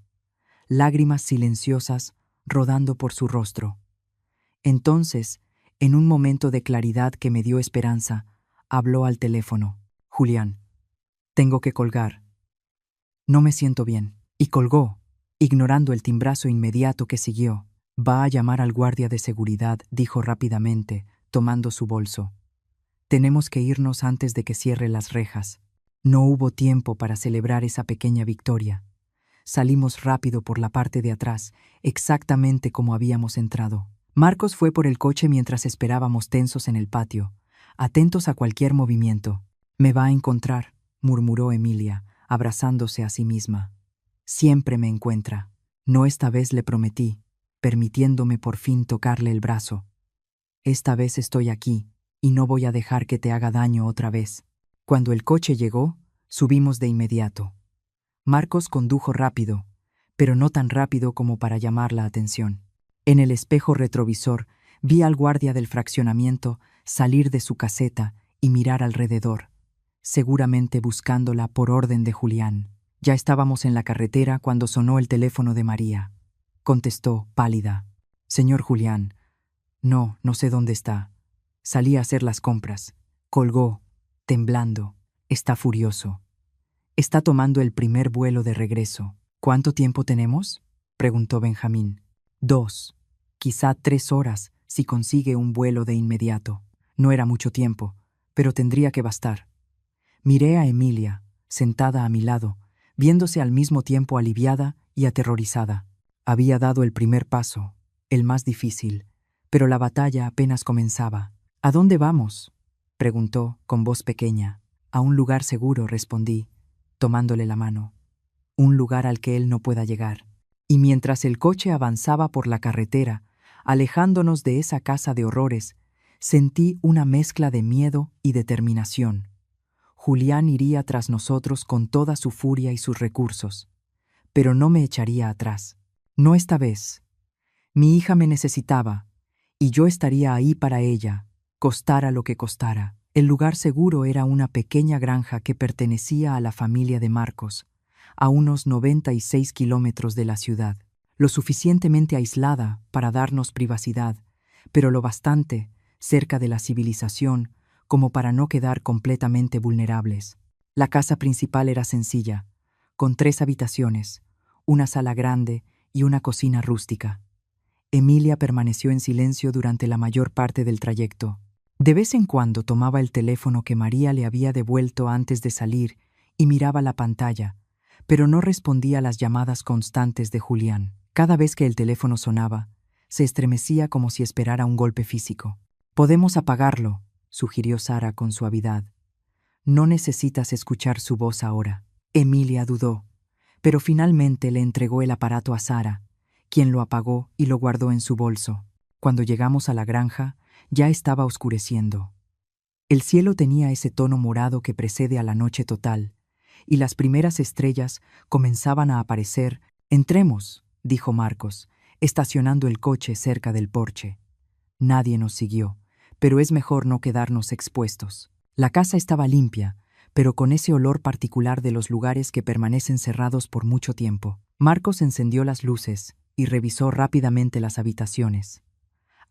lágrimas silenciosas rodando por su rostro. Entonces, en un momento de claridad que me dio esperanza, habló al teléfono. Julián, tengo que colgar. No me siento bien. Y colgó, ignorando el timbrazo inmediato que siguió. Va a llamar al guardia de seguridad, dijo rápidamente, tomando su bolso. Tenemos que irnos antes de que cierre las rejas. No hubo tiempo para celebrar esa pequeña victoria. Salimos rápido por la parte de atrás, exactamente como habíamos entrado. Marcos fue por el coche mientras esperábamos tensos en el patio, atentos a cualquier movimiento. Me va a encontrar, murmuró Emilia, abrazándose a sí misma. Siempre me encuentra. No, esta vez, le prometí, permitiéndome por fin tocarle el brazo. Esta vez estoy aquí, y no voy a dejar que te haga daño otra vez. Cuando el coche llegó, subimos de inmediato. Marcos condujo rápido, pero no tan rápido como para llamar la atención. En el espejo retrovisor vi al guardia del fraccionamiento salir de su caseta y mirar alrededor, seguramente buscándola por orden de Julián. Ya estábamos en la carretera cuando sonó el teléfono de María. Contestó, pálida. Señor Julián. No sé dónde está. Salí a hacer las compras. Colgó, temblando. Está furioso. Está tomando el primer vuelo de regreso. ¿Cuánto tiempo tenemos?, preguntó Benjamín. 2, quizá 3 horas, si consigue un vuelo de inmediato. No era mucho tiempo, pero tendría que bastar. Miré a Emilia, sentada a mi lado, viéndose al mismo tiempo aliviada y aterrorizada. Había dado el primer paso, el más difícil, pero la batalla apenas comenzaba. ¿A dónde vamos?, preguntó con voz pequeña. A un lugar seguro, respondí, tomándole la mano. Un lugar al que él no pueda llegar. Y mientras el coche avanzaba por la carretera, alejándonos de esa casa de horrores, sentí una mezcla de miedo y determinación. Julián iría tras nosotros con toda su furia y sus recursos, pero no me echaría atrás. No esta vez. Mi hija me necesitaba, y yo estaría ahí para ella, costara lo que costara. El lugar seguro era una pequeña granja que pertenecía a la familia de Marcos, a unos 96 kilómetros de la ciudad, lo suficientemente aislada para darnos privacidad, pero lo bastante cerca de la civilización como para no quedar completamente vulnerables. La casa principal era sencilla, con 3 habitaciones, una sala grande y una cocina rústica. Emilia permaneció en silencio durante la mayor parte del trayecto. De vez en cuando tomaba el teléfono que María le había devuelto antes de salir y miraba la pantalla, pero no respondía a las llamadas constantes de Julián. Cada vez que el teléfono sonaba, se estremecía como si esperara un golpe físico. «Podemos apagarlo», sugirió Sara con suavidad. «No necesitas escuchar su voz ahora». Emilia dudó, pero finalmente le entregó el aparato a Sara, quien lo apagó y lo guardó en su bolso. Cuando llegamos a la granja, ya estaba oscureciendo. El cielo tenía ese tono morado que precede a la noche total, y las primeras estrellas comenzaban a aparecer. «Entremos», dijo Marcos, estacionando el coche cerca del porche. Nadie nos siguió, pero es mejor no quedarnos expuestos. La casa estaba limpia, pero con ese olor particular de los lugares que permanecen cerrados por mucho tiempo. Marcos encendió las luces y revisó rápidamente las habitaciones,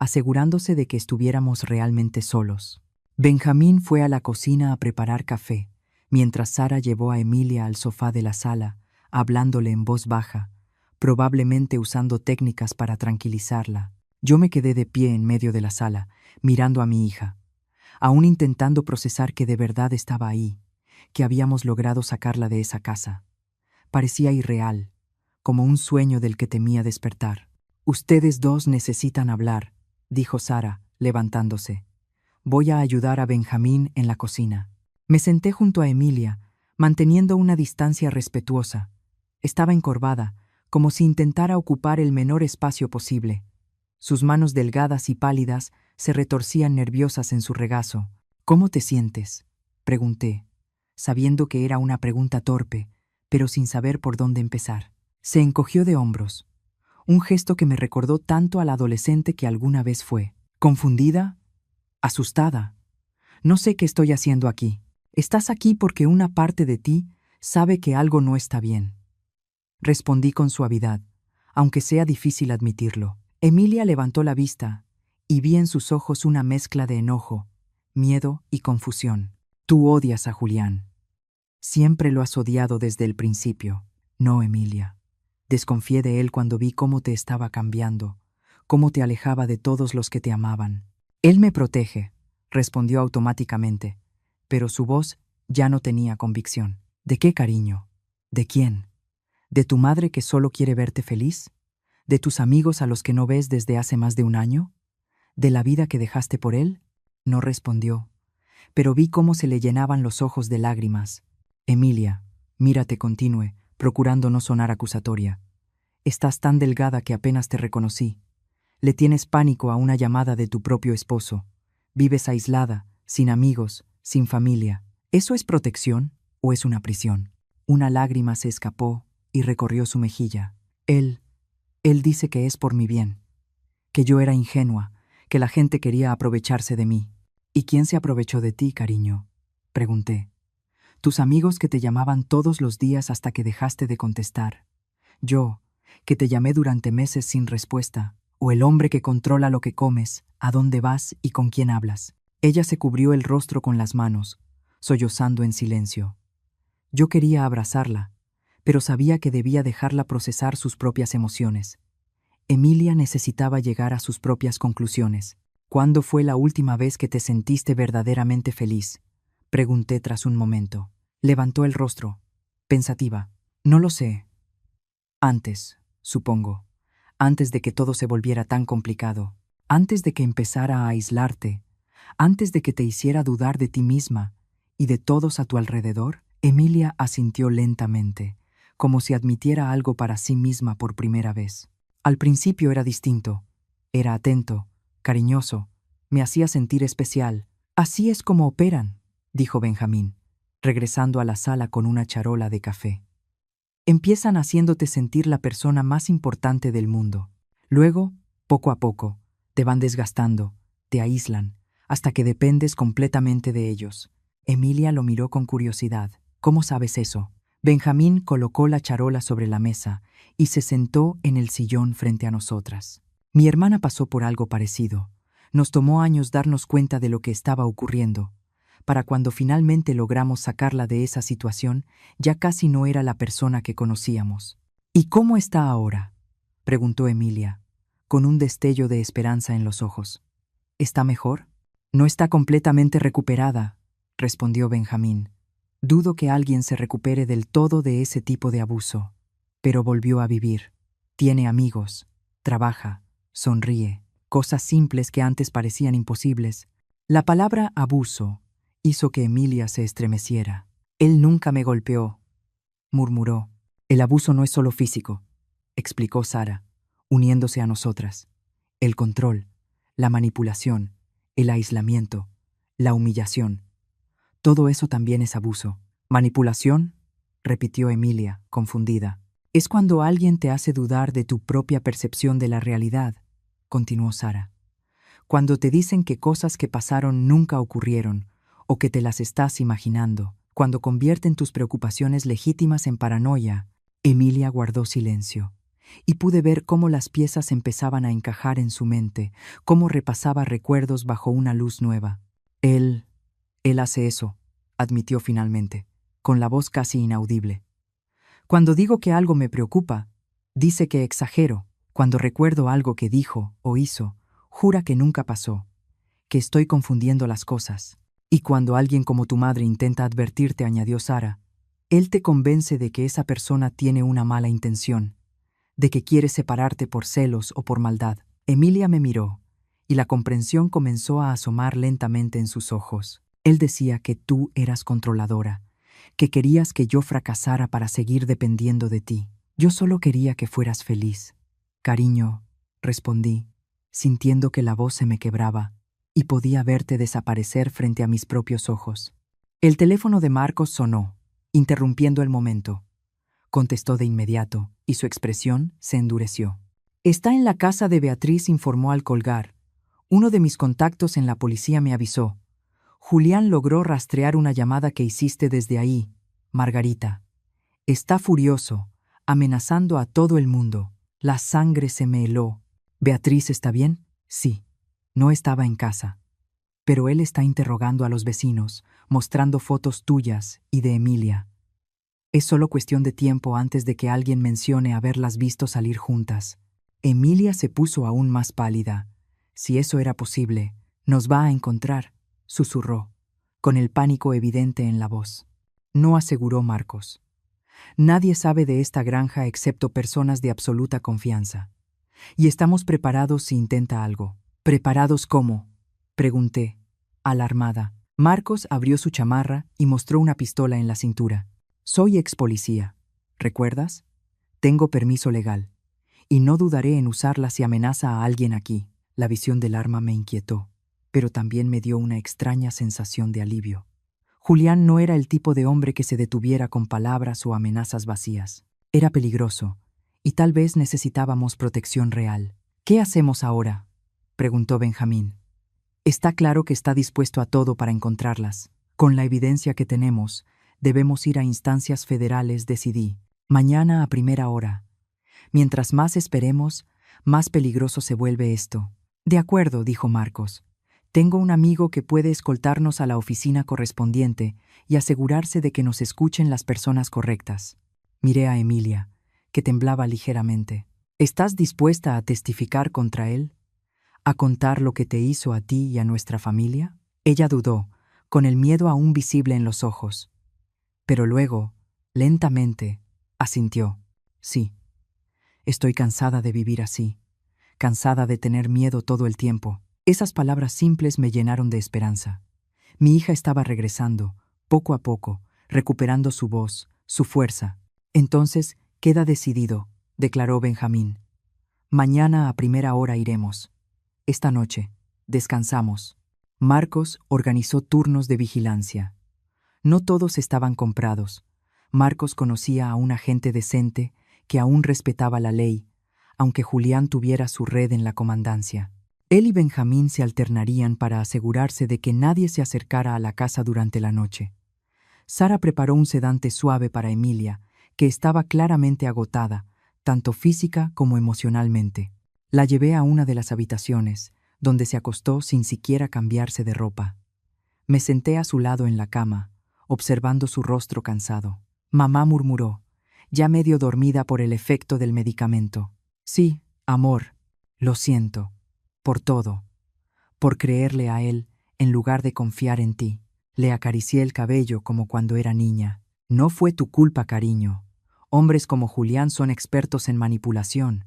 asegurándose de que estuviéramos realmente solos. Benjamín fue a la cocina a preparar café, mientras Sara llevó a Emilia al sofá de la sala, hablándole en voz baja, probablemente usando técnicas para tranquilizarla. Yo me quedé de pie en medio de la sala, mirando a mi hija, aún intentando procesar que de verdad estaba ahí, que habíamos logrado sacarla de esa casa. Parecía irreal, como un sueño del que temía despertar. «Ustedes dos necesitan hablar», dijo Sara, levantándose. «Voy a ayudar a Benjamín en la cocina». Me senté junto a Emilia, manteniendo una distancia respetuosa. Estaba encorvada, como si intentara ocupar el menor espacio posible. Sus manos delgadas y pálidas se retorcían nerviosas en su regazo. «¿Cómo te sientes?», pregunté, sabiendo que era una pregunta torpe, pero sin saber por dónde empezar. Se encogió de hombros, un gesto que me recordó tanto al adolescente que alguna vez fue. «¿Confundida? ¿Asustada? No sé qué estoy haciendo aquí. Estás aquí porque una parte de ti sabe que algo no está bien», respondí con suavidad, aunque sea difícil admitirlo. Emilia levantó la vista y vi en sus ojos una mezcla de enojo, miedo y confusión. «Tú odias a Julián. Siempre lo has odiado desde el principio». «No, Emilia. Desconfié de él cuando vi cómo te estaba cambiando, cómo te alejaba de todos los que te amaban». «Él me protege», respondió automáticamente, pero su voz ya no tenía convicción. «¿De qué cariño? ¿De quién? ¿De tu madre que solo quiere verte feliz? ¿De tus amigos a los que no ves desde hace más de un año? ¿De la vida que dejaste por él?». No respondió, pero vi cómo se le llenaban los ojos de lágrimas. «Emilia, mírate», continué, procurando no sonar acusatoria. «Estás tan delgada que apenas te reconocí. Le tienes pánico a una llamada de tu propio esposo. Vives aislada, sin amigos, sin familia. ¿Eso es protección o es una prisión?». Una lágrima se escapó y recorrió su mejilla. Él dice que es por mi bien, que yo era ingenua, que la gente quería aprovecharse de mí. «¿Y quién se aprovechó de ti, cariño?», pregunté. «Tus amigos que te llamaban todos los días hasta que dejaste de contestar. Yo, que te llamé durante meses sin respuesta. O el hombre que controla lo que comes, a dónde vas y con quién hablas». Ella se cubrió el rostro con las manos, sollozando en silencio. Yo quería abrazarla, pero sabía que debía dejarla procesar sus propias emociones. Emilia necesitaba llegar a sus propias conclusiones. ¿Cuándo fue la última vez que te sentiste verdaderamente feliz? Pregunté tras un momento. Levantó el rostro, pensativa. No lo sé. Antes, supongo. Antes de que todo se volviera tan complicado. Antes de que empezara a aislarte. Antes de que te hiciera dudar de ti misma y de todos a tu alrededor. Emilia asintió lentamente, como si admitiera algo para sí misma por primera vez. Al principio era distinto. Era atento, cariñoso, me hacía sentir especial. Así es como operan, dijo Benjamín, regresando a la sala con una charola de café. Empiezan haciéndote sentir la persona más importante del mundo. Luego, poco a poco, te van desgastando, te aíslan, hasta que dependes completamente de ellos. Emilia lo miró con curiosidad. ¿Cómo sabes eso? Benjamín colocó la charola sobre la mesa y se sentó en el sillón frente a nosotras. Mi hermana pasó por algo parecido. Nos tomó años darnos cuenta de lo que estaba ocurriendo. Para cuando finalmente logramos sacarla de esa situación, ya casi no era la persona que conocíamos. ¿Y cómo está ahora?, preguntó Emilia, con un destello de esperanza en los ojos. ¿Está mejor? No está completamente recuperada, respondió Benjamín. Dudo que alguien se recupere del todo de ese tipo de abuso. Pero volvió a vivir. Tiene amigos, trabaja, sonríe, cosas simples que antes parecían imposibles. La palabra abuso hizo que Emilia se estremeciera. Él nunca me golpeó, murmuró. El abuso no es solo físico, explicó Sara, uniéndose a nosotras. El control, la manipulación, el aislamiento, la humillación. Todo eso también es abuso. ¿Manipulación?, repitió Emilia, confundida. Es cuando alguien te hace dudar de tu propia percepción de la realidad, continuó Sara. Cuando te dicen que cosas que pasaron nunca ocurrieron, o que te las estás imaginando, cuando convierten tus preocupaciones legítimas en paranoia. Emilia guardó silencio, y pude ver cómo las piezas empezaban a encajar en su mente, cómo repasaba recuerdos bajo una luz nueva. Él hace eso, admitió finalmente, con la voz casi inaudible. Cuando digo que algo me preocupa, dice que exagero. Cuando recuerdo algo que dijo o hizo, jura que nunca pasó, que estoy confundiendo las cosas. Y cuando alguien como tu madre intenta advertirte, añadió Sara, él te convence de que esa persona tiene una mala intención, de que quiere separarte por celos o por maldad. Emilia me miró, y la comprensión comenzó a asomar lentamente en sus ojos. Él decía que tú eras controladora, que querías que yo fracasara para seguir dependiendo de ti. Yo solo quería que fueras feliz. Cariño, respondí, sintiendo que la voz se me quebraba y podía verte desaparecer frente a mis propios ojos. El teléfono de Marcos sonó, interrumpiendo el momento. Contestó de inmediato y su expresión se endureció. Está en la casa de Beatriz, informó al colgar. Uno de mis contactos en la policía me avisó. Julián logró rastrear una llamada que hiciste desde ahí, Margarita. Está furioso, amenazando a todo el mundo. La sangre se me heló. ¿Beatriz está bien? Sí. No estaba en casa. Pero él está interrogando a los vecinos, mostrando fotos tuyas y de Emilia. Es solo cuestión de tiempo antes de que alguien mencione haberlas visto salir juntas. Emilia se puso aún más pálida. Si eso era posible, nos va a encontrar, susurró, con el pánico evidente en la voz. No, aseguró Marcos. Nadie sabe de esta granja excepto personas de absoluta confianza. Y estamos preparados si intenta algo. ¿Preparados cómo?, pregunté, alarmada. Marcos abrió su chamarra y mostró una pistola en la cintura. Soy ex policía, ¿recuerdas? Tengo permiso legal, y no dudaré en usarla si amenaza a alguien aquí. La visión del arma me inquietó, pero también me dio una extraña sensación de alivio. Julián no era el tipo de hombre que se detuviera con palabras o amenazas vacías. Era peligroso, y tal vez necesitábamos protección real. ¿Qué hacemos ahora?, preguntó Benjamín. Está claro que está dispuesto a todo para encontrarlas. Con la evidencia que tenemos, debemos ir a instancias federales, decidí. Mañana a primera hora. Mientras más esperemos, más peligroso se vuelve esto. De acuerdo, dijo Marcos. Tengo un amigo que puede escoltarnos a la oficina correspondiente y asegurarse de que nos escuchen las personas correctas. Miré a Emilia, que temblaba ligeramente. ¿Estás dispuesta a testificar contra él? ¿A contar lo que te hizo a ti y a nuestra familia? Ella dudó, con el miedo aún visible en los ojos. Pero luego, lentamente, asintió. Sí, estoy cansada de vivir así, cansada de tener miedo todo el tiempo. Esas palabras simples me llenaron de esperanza. Mi hija estaba regresando, poco a poco, recuperando su voz, su fuerza. Entonces, queda decidido, declaró Benjamín. Mañana a primera hora iremos. Esta noche, descansamos. Marcos organizó turnos de vigilancia. No todos estaban comprados. Marcos conocía a un agente decente que aún respetaba la ley, aunque Julián tuviera su red en la comandancia. Él y Benjamín se alternarían para asegurarse de que nadie se acercara a la casa durante la noche. Sara preparó un sedante suave para Emilia, que estaba claramente agotada, tanto física como emocionalmente. La llevé a una de las habitaciones, donde se acostó sin siquiera cambiarse de ropa. Me senté a su lado en la cama, observando su rostro cansado. Mamá murmuró, ya medio dormida por el efecto del medicamento. Sí, amor, lo siento. Por todo. Por creerle a él en lugar de confiar en ti. Le acaricié el cabello como cuando era niña. No fue tu culpa, cariño. Hombres como Julián son expertos en manipulación.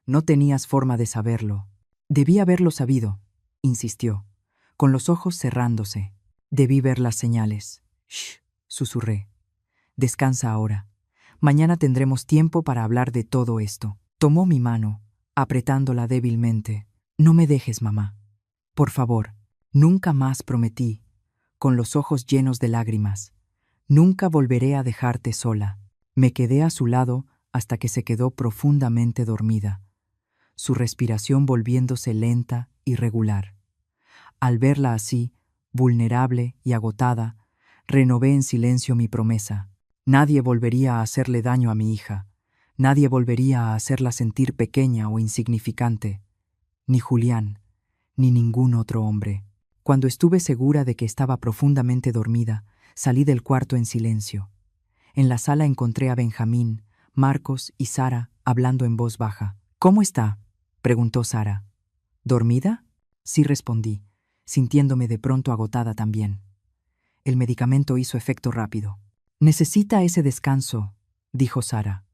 No tenías forma de saberlo. Debí haberlo sabido, insistió, con los ojos cerrándose. Debí ver las señales. Shh, susurré. Descansa ahora. Mañana tendremos tiempo para hablar de todo esto. Tomó mi mano, apretándola débilmente. No me dejes, mamá. Por favor, nunca más, prometí, con los ojos llenos de lágrimas. Nunca volveré a dejarte sola. Me quedé a su lado hasta que se quedó profundamente dormida, su respiración volviéndose lenta y regular. Al verla así, vulnerable y agotada, renové en silencio mi promesa. Nadie volvería a hacerle daño a mi hija. Nadie volvería a hacerla sentir pequeña o insignificante. Ni Julián, ni ningún otro hombre. Cuando estuve segura de que estaba profundamente dormida, salí del cuarto en silencio. En la sala encontré a Benjamín, Marcos y Sara hablando en voz baja. ¿Cómo está?, preguntó Sara. ¿Dormida? Sí, respondí, sintiéndome de pronto agotada también. El medicamento hizo efecto rápido. Necesita ese descanso, dijo Sara.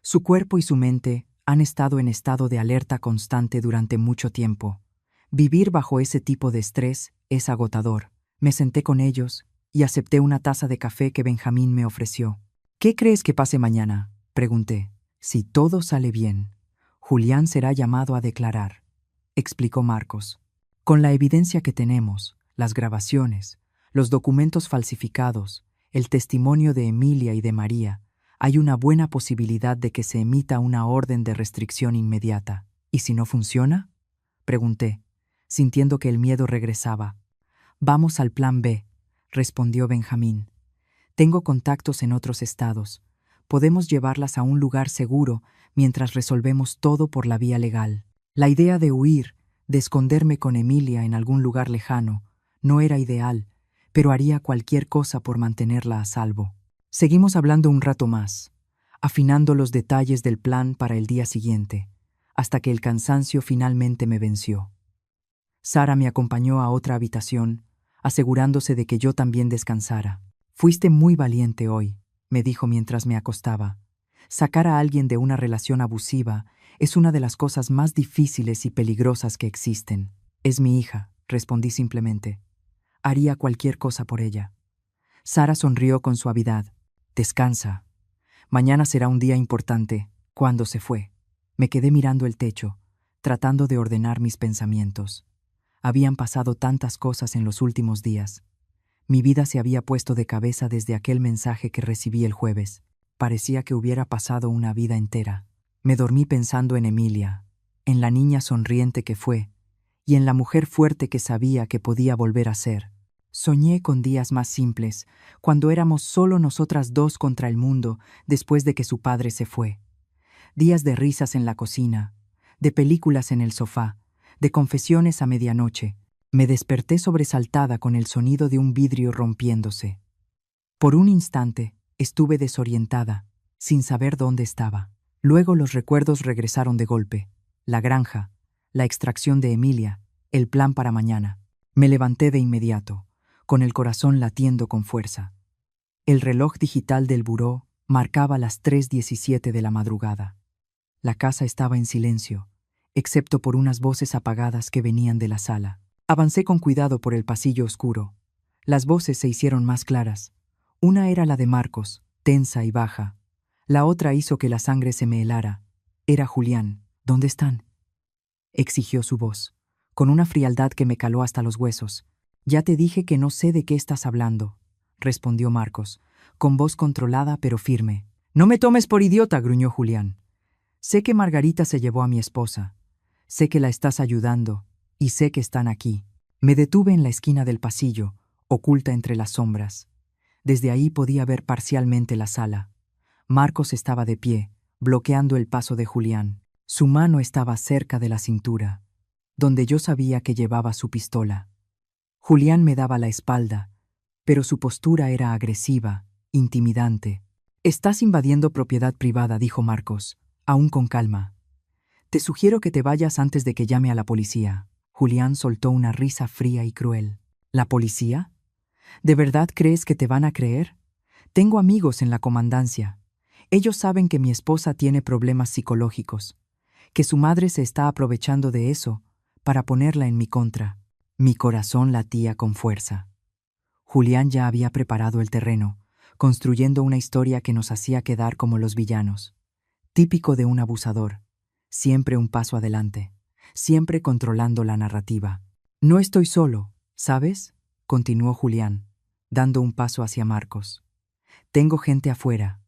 Su cuerpo y su mente han estado en estado de alerta constante durante mucho tiempo. Vivir bajo ese tipo de estrés es agotador. Me senté con ellos y acepté una taza de café que Benjamín me ofreció. ¿Qué crees que pase mañana?, pregunté. Si todo sale bien, Julián será llamado a declarar, explicó Marcos. Con la evidencia que tenemos, las grabaciones, los documentos falsificados, el testimonio de Emilia y de María, hay una buena posibilidad de que se emita una orden de restricción inmediata. ¿Y si no funciona?, pregunté, sintiendo que el miedo regresaba. Vamos al plan B, respondió Benjamín. Tengo contactos en otros estados. Podemos llevarlas a un lugar seguro mientras resolvemos todo por la vía legal. La idea de huir, de esconderme con Emilia en algún lugar lejano, no era ideal, pero haría cualquier cosa por mantenerla a salvo. Seguimos hablando un rato más, afinando los detalles del plan para el día siguiente, hasta que el cansancio finalmente me venció. Sara me acompañó a otra habitación, asegurándose de que yo también descansara. Fuiste muy valiente hoy, me dijo mientras me acostaba. Sacar a alguien de una relación abusiva es una de las cosas más difíciles y peligrosas que existen. Es mi hija, respondí simplemente. Haría cualquier cosa por ella. Sara sonrió con suavidad. Descansa. Mañana será un día importante. ¿Cuándo se fue? Me quedé mirando el techo, tratando de ordenar mis pensamientos. Habían pasado tantas cosas en los últimos días. Mi vida se había puesto de cabeza desde aquel mensaje que recibí el jueves. Parecía que hubiera pasado una vida entera. Me dormí pensando en Emilia, en la niña sonriente que fue, y en la mujer fuerte que sabía que podía volver a ser. Soñé con días más simples, cuando éramos solo nosotras dos contra el mundo después de que su padre se fue. Días de risas en la cocina, de películas en el sofá, de confesiones a medianoche. Me desperté sobresaltada con el sonido de un vidrio rompiéndose. Por un instante, estuve desorientada, sin saber dónde estaba. Luego los recuerdos regresaron de golpe. La granja, la extracción de Emilia, el plan para mañana. Me levanté de inmediato, con el corazón latiendo con fuerza. El reloj digital del buró marcaba las 3:17 de la madrugada. La casa estaba en silencio, excepto por unas voces apagadas que venían de la sala. Avancé con cuidado por el pasillo oscuro. Las voces se hicieron más claras. Una era la de Marcos, tensa y baja. La otra hizo que la sangre se me helara. Era Julián. ¿Dónde están?, exigió su voz, con una frialdad que me caló hasta los huesos. Ya te dije que no sé de qué estás hablando, respondió Marcos, con voz controlada pero firme. No me tomes por idiota, gruñó Julián. Sé que Margarita se llevó a mi esposa. Sé que la estás ayudando, y sé que están aquí. Me detuve en la esquina del pasillo, oculta entre las sombras. Desde ahí podía ver parcialmente la sala. Marcos estaba de pie, bloqueando el paso de Julián. Su mano estaba cerca de la cintura, donde yo sabía que llevaba su pistola. Julián me daba la espalda, pero su postura era agresiva, intimidante. Estás invadiendo propiedad privada, dijo Marcos, aún con calma. Te sugiero que te vayas antes de que llame a la policía. Julián soltó una risa fría y cruel. ¿La policía? ¿De verdad crees que te van a creer? Tengo amigos en la comandancia. Ellos saben que mi esposa tiene problemas psicológicos, que su madre se está aprovechando de eso para ponerla en mi contra. Mi corazón latía con fuerza. Julián ya había preparado el terreno, construyendo una historia que nos hacía quedar como los villanos. Típico de un abusador, siempre un paso adelante, siempre controlando la narrativa. No estoy solo, ¿sabes?, continuó Julián, dando un paso hacia Marcos. Tengo gente afuera.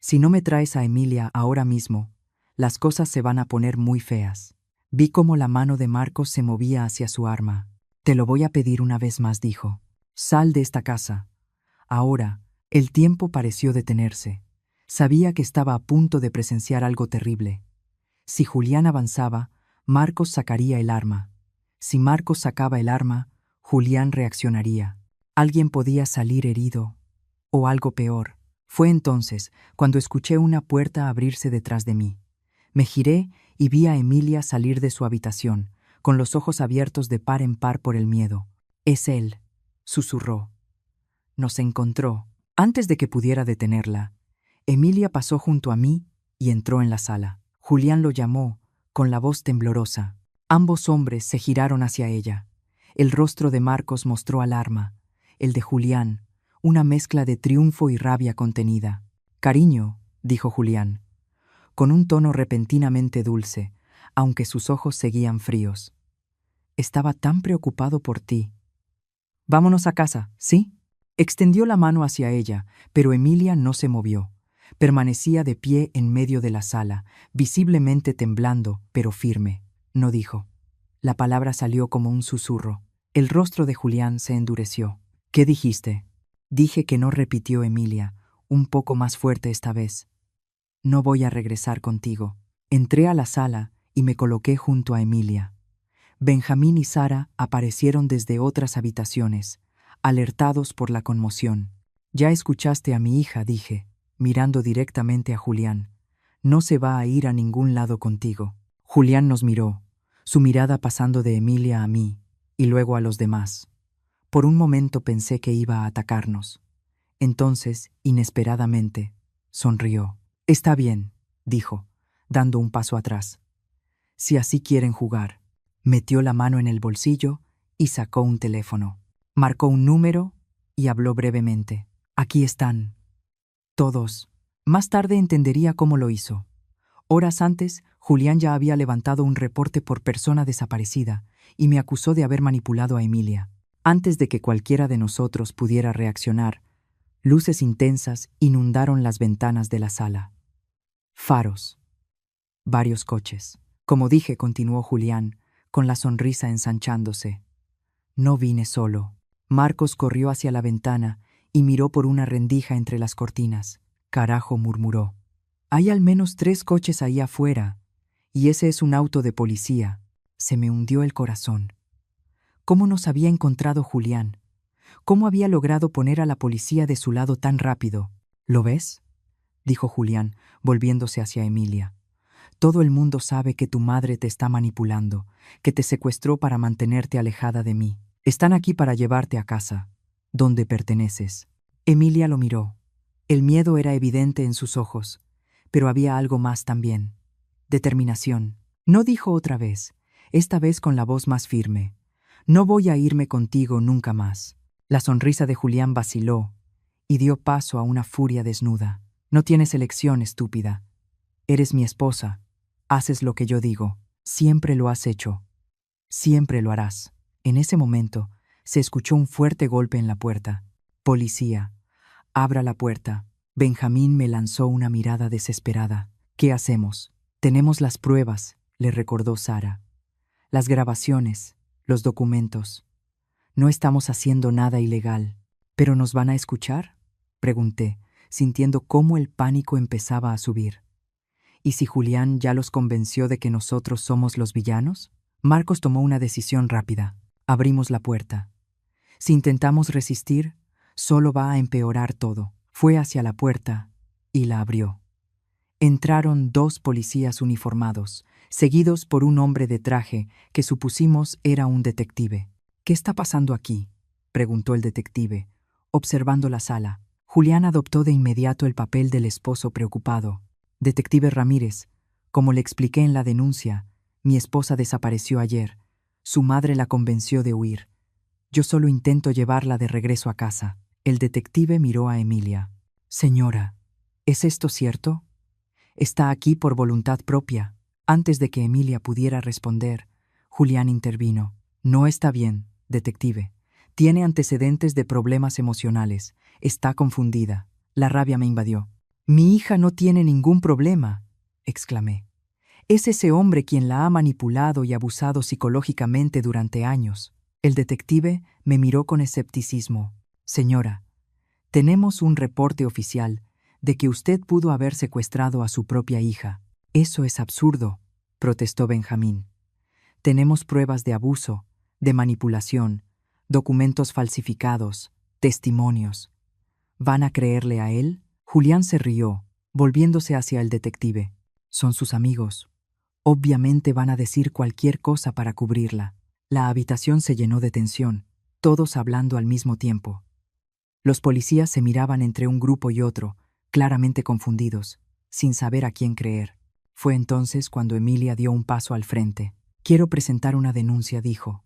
Si no me traes a Emilia ahora mismo, las cosas se van a poner muy feas. Vi cómo la mano de Marcos se movía hacia su arma. Te lo voy a pedir una vez más, dijo. Sal de esta casa. Ahora, el tiempo pareció detenerse. Sabía que estaba a punto de presenciar algo terrible. Si Julián avanzaba, Marcos sacaría el arma. Si Marcos sacaba el arma, Julián reaccionaría. Alguien podía salir herido, o algo peor. Fue entonces cuando escuché una puerta abrirse detrás de mí. Me giré y vi a Emilia salir de su habitación, con los ojos abiertos de par en par por el miedo. «Es él», susurró. Nos encontró. Antes de que pudiera detenerla, Emilia pasó junto a mí y entró en la sala. Julián lo llamó, con la voz temblorosa. Ambos hombres se giraron hacia ella. El rostro de Marcos mostró alarma. El de Julián, una mezcla de triunfo y rabia contenida. «Cariño», dijo Julián, con un tono repentinamente dulce, aunque sus ojos seguían fríos. Estaba tan preocupado por ti. Vámonos a casa, ¿sí? Extendió la mano hacia ella, pero Emilia no se movió. Permanecía de pie en medio de la sala, visiblemente temblando, pero firme. No dijo. La palabra salió como un susurro. El rostro de Julián se endureció. ¿Qué dijiste? Dije que no, repitió Emilia, un poco más fuerte esta vez. No voy a regresar contigo. Entré a la sala y me coloqué junto a Emilia. Benjamín y Sara aparecieron desde otras habitaciones, alertados por la conmoción. Ya escuchaste a mi hija, dije, mirando directamente a Julián. No se va a ir a ningún lado contigo. Julián nos miró, su mirada pasando de Emilia a mí, y luego a los demás. Por un momento pensé que iba a atacarnos. Entonces, inesperadamente, sonrió. Está bien, dijo, dando un paso atrás. Si así quieren jugar. Metió la mano en el bolsillo y sacó un teléfono. Marcó un número y habló brevemente. Aquí están. Todos. Más tarde entendería cómo lo hizo. Horas antes, Julián ya había levantado un reporte por persona desaparecida y me acusó de haber manipulado a Emilia. Antes de que cualquiera de nosotros pudiera reaccionar, luces intensas inundaron las ventanas de la sala. Faros. Varios coches. Como dije, continuó Julián, con la sonrisa ensanchándose. No vine solo. Marcos corrió hacia la ventana y miró por una rendija entre las cortinas. Carajo, murmuró. Hay al menos 3 coches ahí afuera, y ese es un auto de policía. Se me hundió el corazón. ¿Cómo nos había encontrado Julián? ¿Cómo había logrado poner a la policía de su lado tan rápido? ¿Lo ves?, dijo Julián, volviéndose hacia Emilia. Todo el mundo sabe que tu madre te está manipulando, que te secuestró para mantenerte alejada de mí. Están aquí para llevarte a casa, donde perteneces. Emilia lo miró. El miedo era evidente en sus ojos, pero había algo más también. Determinación. No dijo otra vez, esta vez con la voz más firme. No voy a irme contigo nunca más. La sonrisa de Julián vaciló y dio paso a una furia desnuda. No tienes elección, estúpida. Eres mi esposa. Haces lo que yo digo. Siempre lo has hecho. Siempre lo harás. En ese momento, se escuchó un fuerte golpe en la puerta. Policía. Abra la puerta. Benjamín me lanzó una mirada desesperada. ¿Qué hacemos? Tenemos las pruebas, le recordó Sara. Las grabaciones, los documentos. No estamos haciendo nada ilegal. ¿Pero nos van a escuchar?, pregunté, sintiendo cómo el pánico empezaba a subir. ¿Y si Julián ya los convenció de que nosotros somos los villanos? Marcos tomó una decisión rápida. Abrimos la puerta. Si intentamos resistir, solo va a empeorar todo. Fue hacia la puerta y la abrió. Entraron 2 policías uniformados, seguidos por un hombre de traje que supusimos era un detective. ¿Qué está pasando aquí?, preguntó el detective, observando la sala. Julián adoptó de inmediato el papel del esposo preocupado. Detective Ramírez, como le expliqué en la denuncia, mi esposa desapareció ayer. Su madre la convenció de huir. Yo solo intento llevarla de regreso a casa. El detective miró a Emilia. Señora, ¿es esto cierto? Está aquí por voluntad propia. Antes de que Emilia pudiera responder, Julián intervino. No está bien, detective. Tiene antecedentes de problemas emocionales. Está confundida. La rabia me invadió. Mi hija no tiene ningún problema, exclamé. Es ese hombre quien la ha manipulado y abusado psicológicamente durante años. El detective me miró con escepticismo. Señora, tenemos un reporte oficial de que usted pudo haber secuestrado a su propia hija. Eso es absurdo, protestó Benjamín. Tenemos pruebas de abuso, de manipulación, documentos falsificados, testimonios. ¿Van a creerle a él? Julián se rió, volviéndose hacia el detective. Son sus amigos. Obviamente van a decir cualquier cosa para cubrirla. La habitación se llenó de tensión, todos hablando al mismo tiempo. Los policías se miraban entre un grupo y otro, claramente confundidos, sin saber a quién creer. Fue entonces cuando Emilia dio un paso al frente. Quiero presentar una denuncia, dijo,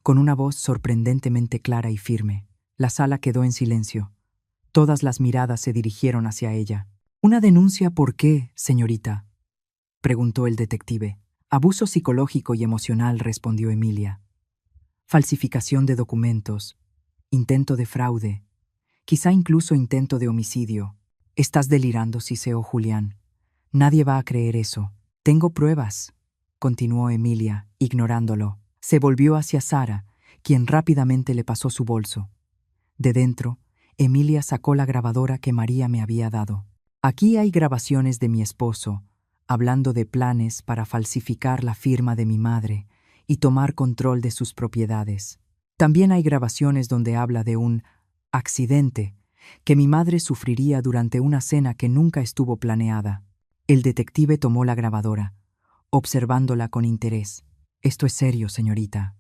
con una voz sorprendentemente clara y firme. La sala quedó en silencio. Todas las miradas se dirigieron hacia ella. ¿Una denuncia por qué, señorita?, preguntó el detective. Abuso psicológico y emocional, respondió Emilia. Falsificación de documentos, intento de fraude, quizá incluso intento de homicidio. Estás delirando, siseó Julián. Nadie va a creer eso. Tengo pruebas, continuó Emilia, ignorándolo. Se volvió hacia Sara, quien rápidamente le pasó su bolso. De dentro, Emilia sacó la grabadora que María me había dado. Aquí hay grabaciones de mi esposo, hablando de planes para falsificar la firma de mi madre y tomar control de sus propiedades. También hay grabaciones donde habla de un accidente que mi madre sufriría durante una cena que nunca estuvo planeada. El detective tomó la grabadora, observándola con interés. Esto es serio, señorita.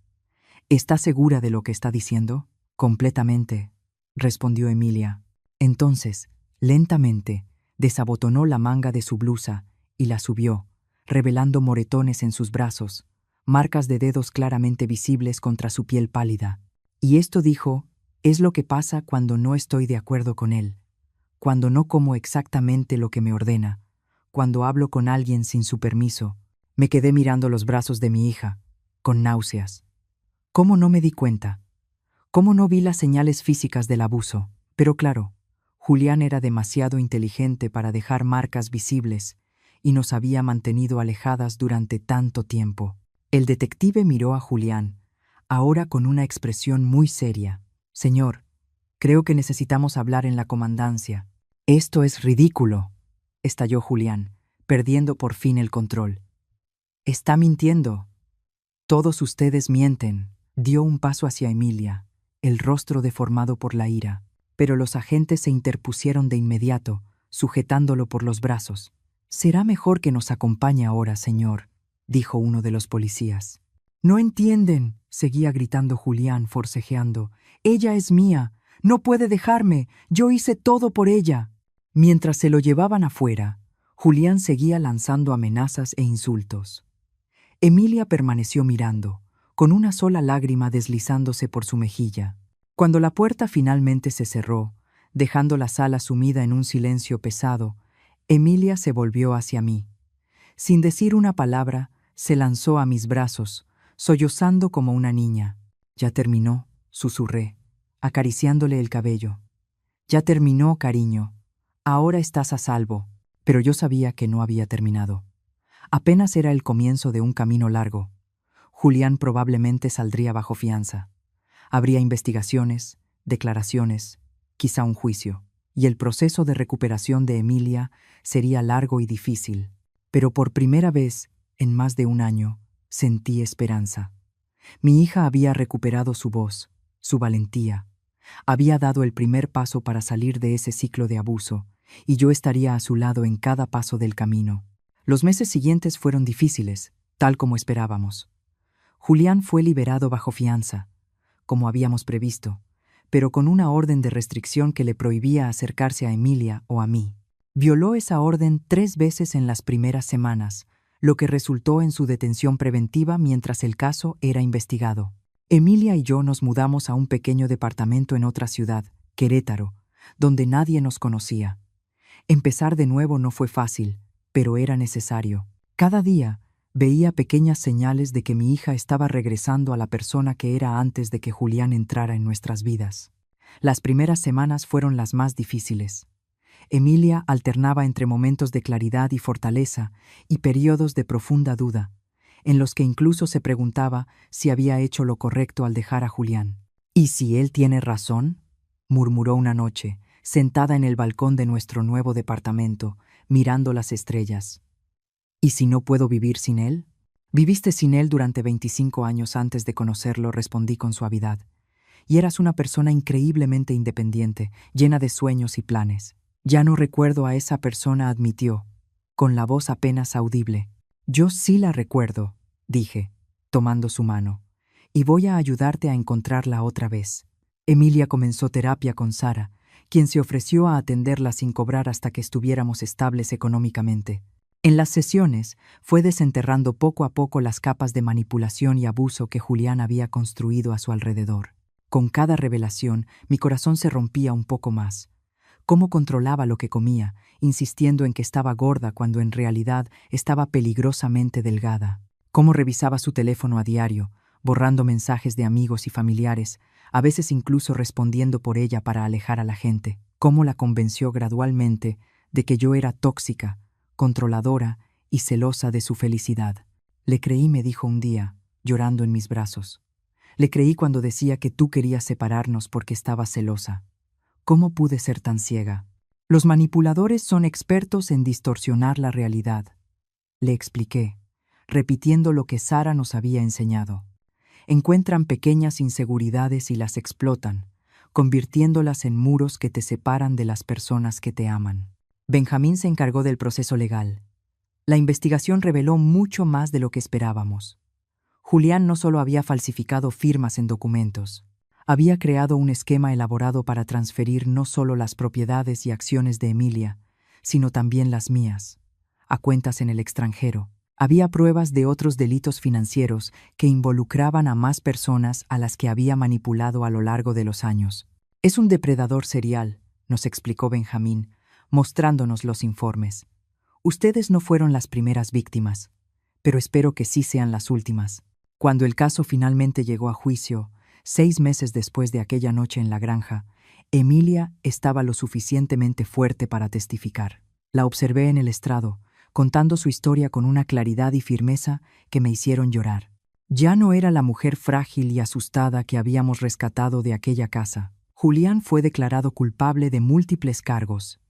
¿Está segura de lo que está diciendo? Completamente, respondió Emilia. Entonces, lentamente, desabotonó la manga de su blusa y la subió, revelando moretones en sus brazos, marcas de dedos claramente visibles contra su piel pálida. Y esto, dijo, es lo que pasa cuando no estoy de acuerdo con él, cuando no como exactamente lo que me ordena, cuando hablo con alguien sin su permiso. Me quedé mirando los brazos de mi hija, con náuseas. ¿Cómo no me di cuenta? ¿Cómo no vi las señales físicas del abuso? Pero claro, Julián era demasiado inteligente para dejar marcas visibles y nos había mantenido alejadas durante tanto tiempo. El detective miró a Julián, ahora con una expresión muy seria. Señor, creo que necesitamos hablar en la comandancia. Esto es ridículo, estalló Julián, perdiendo por fin el control. Está mintiendo. Todos ustedes mienten. Dio un paso hacia Emilia, el rostro deformado por la ira, pero los agentes se interpusieron de inmediato, sujetándolo por los brazos. Será mejor que nos acompañe ahora, señor, dijo uno de los policías. No entienden, seguía gritando Julián, forcejeando. Ella es mía. No puede dejarme. Yo hice todo por ella. Mientras se lo llevaban afuera, Julián seguía lanzando amenazas e insultos. Emilia permaneció mirando, con una sola lágrima deslizándose por su mejilla. Cuando la puerta finalmente se cerró, dejando la sala sumida en un silencio pesado, Emilia se volvió hacia mí. Sin decir una palabra, se lanzó a mis brazos, sollozando como una niña. «Ya terminó», susurré, acariciándole el cabello. «Ya terminó, cariño. Ahora estás a salvo». Pero yo sabía que no había terminado. Apenas era el comienzo de un camino largo. Julián probablemente saldría bajo fianza. Habría investigaciones, declaraciones, quizá un juicio, y el proceso de recuperación de Emilia sería largo y difícil. Pero por primera vez, en más de un año, sentí esperanza. Mi hija había recuperado su voz, su valentía. Había dado el primer paso para salir de ese ciclo de abuso, y yo estaría a su lado en cada paso del camino. Los meses siguientes fueron difíciles, tal como esperábamos. Julián fue liberado bajo fianza, como habíamos previsto, pero con una orden de restricción que le prohibía acercarse a Emilia o a mí. Violó esa orden 3 veces en las primeras semanas, lo que resultó en su detención preventiva mientras el caso era investigado. Emilia y yo nos mudamos a un pequeño departamento en otra ciudad, Querétaro, donde nadie nos conocía. Empezar de nuevo no fue fácil, pero era necesario. Cada día veía pequeñas señales de que mi hija estaba regresando a la persona que era antes de que Julián entrara en nuestras vidas. Las primeras semanas fueron las más difíciles. Emilia alternaba entre momentos de claridad y fortaleza y periodos de profunda duda, en los que incluso se preguntaba si había hecho lo correcto al dejar a Julián. «¿Y si él tiene razón?», murmuró una noche, sentada en el balcón de nuestro nuevo departamento, mirando las estrellas. «¿Y si no puedo vivir sin él?». «Viviste sin él durante 25 años antes de conocerlo», respondí con suavidad. «Y eras una persona increíblemente independiente, llena de sueños y planes». «Ya no recuerdo a esa persona», admitió, con la voz apenas audible. «Yo sí la recuerdo», dije, tomando su mano, «y voy a ayudarte a encontrarla otra vez». Emilia comenzó terapia con Sara, quien se ofreció a atenderla sin cobrar hasta que estuviéramos estables económicamente. En las sesiones, fue desenterrando poco a poco las capas de manipulación y abuso que Julián había construido a su alrededor. Con cada revelación, mi corazón se rompía un poco más. Cómo controlaba lo que comía, insistiendo en que estaba gorda cuando en realidad estaba peligrosamente delgada. Cómo revisaba su teléfono a diario, borrando mensajes de amigos y familiares, a veces incluso respondiendo por ella para alejar a la gente. Cómo la convenció gradualmente de que yo era tóxica, controladora y celosa de su felicidad. «Le creí», me dijo un día, llorando en mis brazos. «Le creí cuando decía que tú querías separarnos porque estabas celosa. ¿Cómo pude ser tan ciega?». «Los manipuladores son expertos en distorsionar la realidad», le expliqué, repitiendo lo que Sara nos había enseñado. Encuentran pequeñas inseguridades y las explotan, convirtiéndolas en muros que te separan de las personas que te aman. Benjamín se encargó del proceso legal. La investigación reveló mucho más de lo que esperábamos. Julián no solo había falsificado firmas en documentos, había creado un esquema elaborado para transferir no solo las propiedades y acciones de Emilia, sino también las mías, a cuentas en el extranjero. Había pruebas de otros delitos financieros que involucraban a más personas a las que había manipulado a lo largo de los años. «Es un depredador serial», nos explicó Benjamín, mostrándonos los informes. «Ustedes no fueron las primeras víctimas, pero espero que sí sean las últimas». Cuando el caso finalmente llegó a juicio, 6 meses después de aquella noche en la granja, Emilia estaba lo suficientemente fuerte para testificar. La observé en el estrado, contando su historia con una claridad y firmeza que me hicieron llorar. Ya no era la mujer frágil y asustada que habíamos rescatado de aquella casa. Julián fue declarado culpable de múltiples cargos,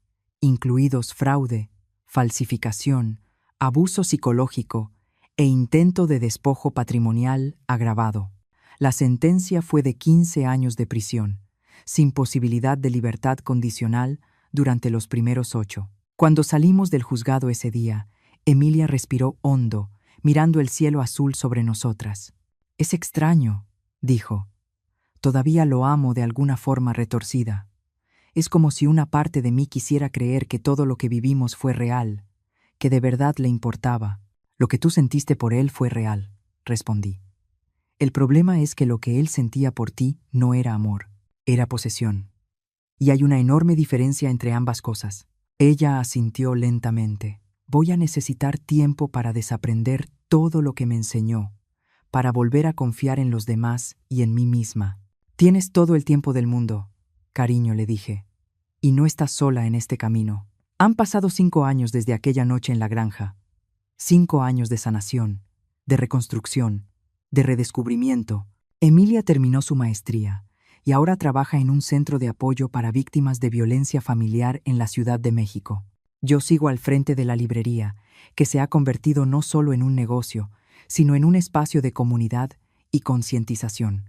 incluidos fraude, falsificación, abuso psicológico e intento de despojo patrimonial agravado. La sentencia fue de 15 años de prisión, sin posibilidad de libertad condicional durante los primeros 8. Cuando salimos del juzgado ese día, Emilia respiró hondo, mirando el cielo azul sobre nosotras. «Es extraño», dijo. «Todavía lo amo de alguna forma retorcida. Es como si una parte de mí quisiera creer que todo lo que vivimos fue real, que de verdad le importaba. Lo que tú sentiste por él fue real», respondí. «El problema es que lo que él sentía por ti no era amor, era posesión. Y hay una enorme diferencia entre ambas cosas». Ella asintió lentamente. «Voy a necesitar tiempo para desaprender todo lo que me enseñó, para volver a confiar en los demás y en mí misma». «Tienes todo el tiempo del mundo, cariño», le dije, «y no estás sola en este camino. Han pasado 5 años desde aquella noche en la granja. 5 años de sanación, de reconstrucción, de redescubrimiento». Emilia terminó su maestría y ahora trabaja en un centro de apoyo para víctimas de violencia familiar en la Ciudad de México. Yo sigo al frente de la librería, que se ha convertido no solo en un negocio, sino en un espacio de comunidad y concientización.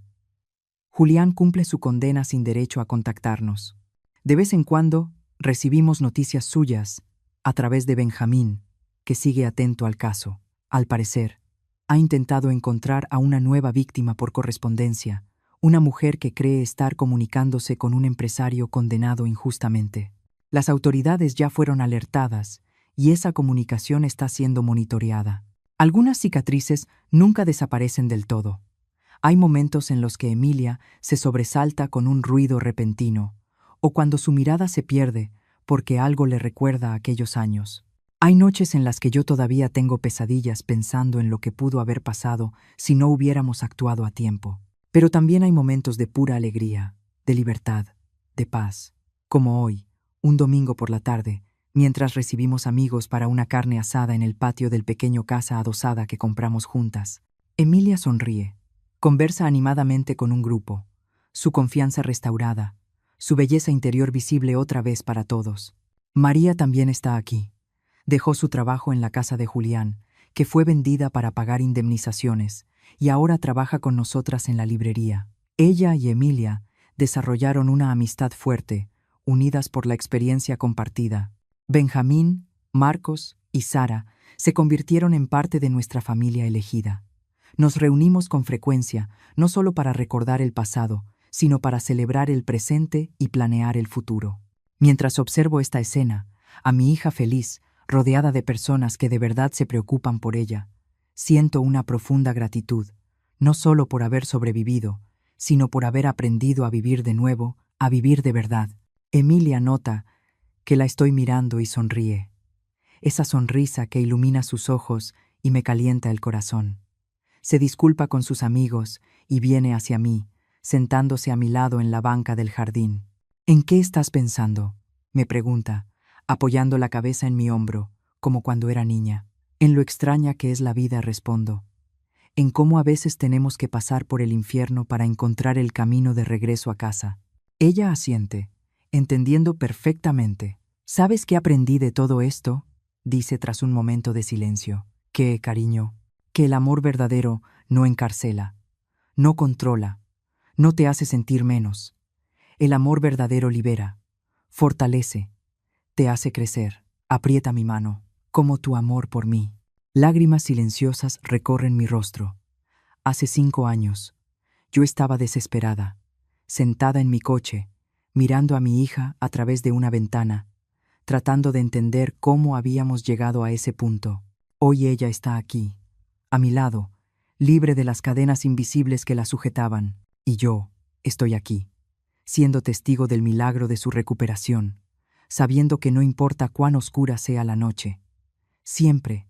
Julián cumple su condena sin derecho a contactarnos. De vez en cuando recibimos noticias suyas a través de Benjamín, que sigue atento al caso. Al parecer, ha intentado encontrar a una nueva víctima por correspondencia, una mujer que cree estar comunicándose con un empresario condenado injustamente. Las autoridades ya fueron alertadas y esa comunicación está siendo monitoreada. Algunas cicatrices nunca desaparecen del todo. Hay momentos en los que Emilia se sobresalta con un ruido repentino, o cuando su mirada se pierde porque algo le recuerda a aquellos años. Hay noches en las que yo todavía tengo pesadillas pensando en lo que pudo haber pasado si no hubiéramos actuado a tiempo. Pero también hay momentos de pura alegría, de libertad, de paz, como hoy, un domingo por la tarde, mientras recibimos amigos para una carne asada en el patio del pequeño casa adosada que compramos juntas. Emilia sonríe, conversa animadamente con un grupo, su confianza restaurada, su belleza interior visible otra vez para todos. María también está aquí. Dejó su trabajo en la casa de Julián, que fue vendida para pagar indemnizaciones, y ahora trabaja con nosotras en la librería. Ella y Emilia desarrollaron una amistad fuerte, unidas por la experiencia compartida. Benjamín, Marcos y Sara se convirtieron en parte de nuestra familia elegida. Nos reunimos con frecuencia, no solo para recordar el pasado, sino para celebrar el presente y planear el futuro. Mientras observo esta escena, a mi hija feliz, rodeada de personas que de verdad se preocupan por ella, siento una profunda gratitud, no solo por haber sobrevivido, sino por haber aprendido a vivir de nuevo, a vivir de verdad. Emilia nota que la estoy mirando y sonríe. Esa sonrisa que ilumina sus ojos y me calienta el corazón. Se disculpa con sus amigos y viene hacia mí, sentándose a mi lado en la banca del jardín. «¿En qué estás pensando?», me pregunta, apoyando la cabeza en mi hombro, como cuando era niña. «En lo extraña que es la vida», respondo. «En cómo a veces tenemos que pasar por el infierno para encontrar el camino de regreso a casa». Ella asiente, entendiendo perfectamente. «¿Sabes qué aprendí de todo esto?», dice tras un momento de silencio. «¿Qué, cariño?». «Que el amor verdadero no encarcela, no controla, no te hace sentir menos. El amor verdadero libera, fortalece, te hace crecer. Aprieta mi mano, como tu amor por mí». Lágrimas silenciosas recorren mi rostro. Hace 5 años, yo estaba desesperada, sentada en mi coche, mirando a mi hija a través de una ventana, tratando de entender cómo habíamos llegado a ese punto. Hoy ella está aquí, a mi lado, libre de las cadenas invisibles que la sujetaban, y yo estoy aquí, siendo testigo del milagro de su recuperación, sabiendo que no importa cuán oscura sea la noche, siempre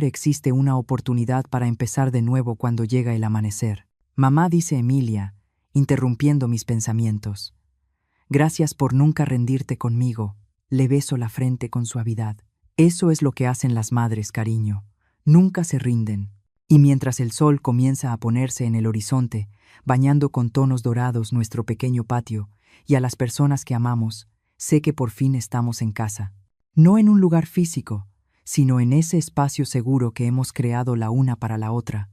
existe una oportunidad para empezar de nuevo cuando llega el amanecer. «Mamá», dice Emilia, interrumpiendo mis pensamientos. «Gracias por nunca rendirte conmigo». Le beso la frente con suavidad. Eso es lo que hacen las madres, cariño. Nunca se rinden. Y mientras el sol comienza a ponerse en el horizonte, bañando con tonos dorados nuestro pequeño patio, y a las personas que amamos, sé que por fin estamos en casa. No en un lugar físico, sino en ese espacio seguro que hemos creado la una para la otra,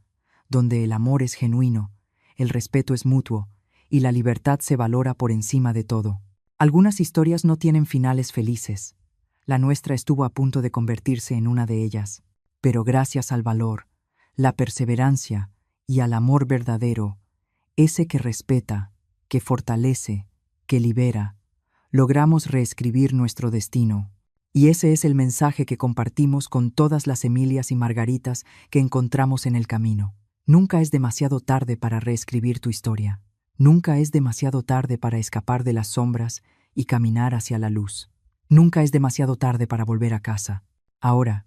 donde el amor es genuino, el respeto es mutuo, y la libertad se valora por encima de todo. Algunas historias no tienen finales felices. La nuestra estuvo a punto de convertirse en una de ellas, pero gracias al valor, la perseverancia y al amor verdadero, ese que respeta, que fortalece, que libera, logramos reescribir nuestro destino. Y ese es el mensaje que compartimos con todas las Emilias y Margaritas que encontramos en el camino. Nunca es demasiado tarde para reescribir tu historia. Nunca es demasiado tarde para escapar de las sombras y caminar hacia la luz. Nunca es demasiado tarde para volver a casa. Ahora,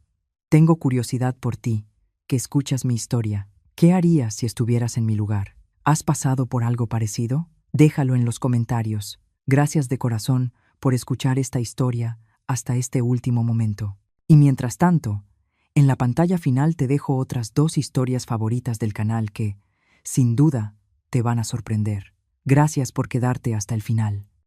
tengo curiosidad por ti, que escuchas mi historia. ¿Qué harías si estuvieras en mi lugar? ¿Has pasado por algo parecido? Déjalo en los comentarios. Gracias de corazón por escuchar esta historia hasta este último momento. Y mientras tanto, en la pantalla final te dejo otras 2 historias favoritas del canal que, sin duda, te van a sorprender. Gracias por quedarte hasta el final.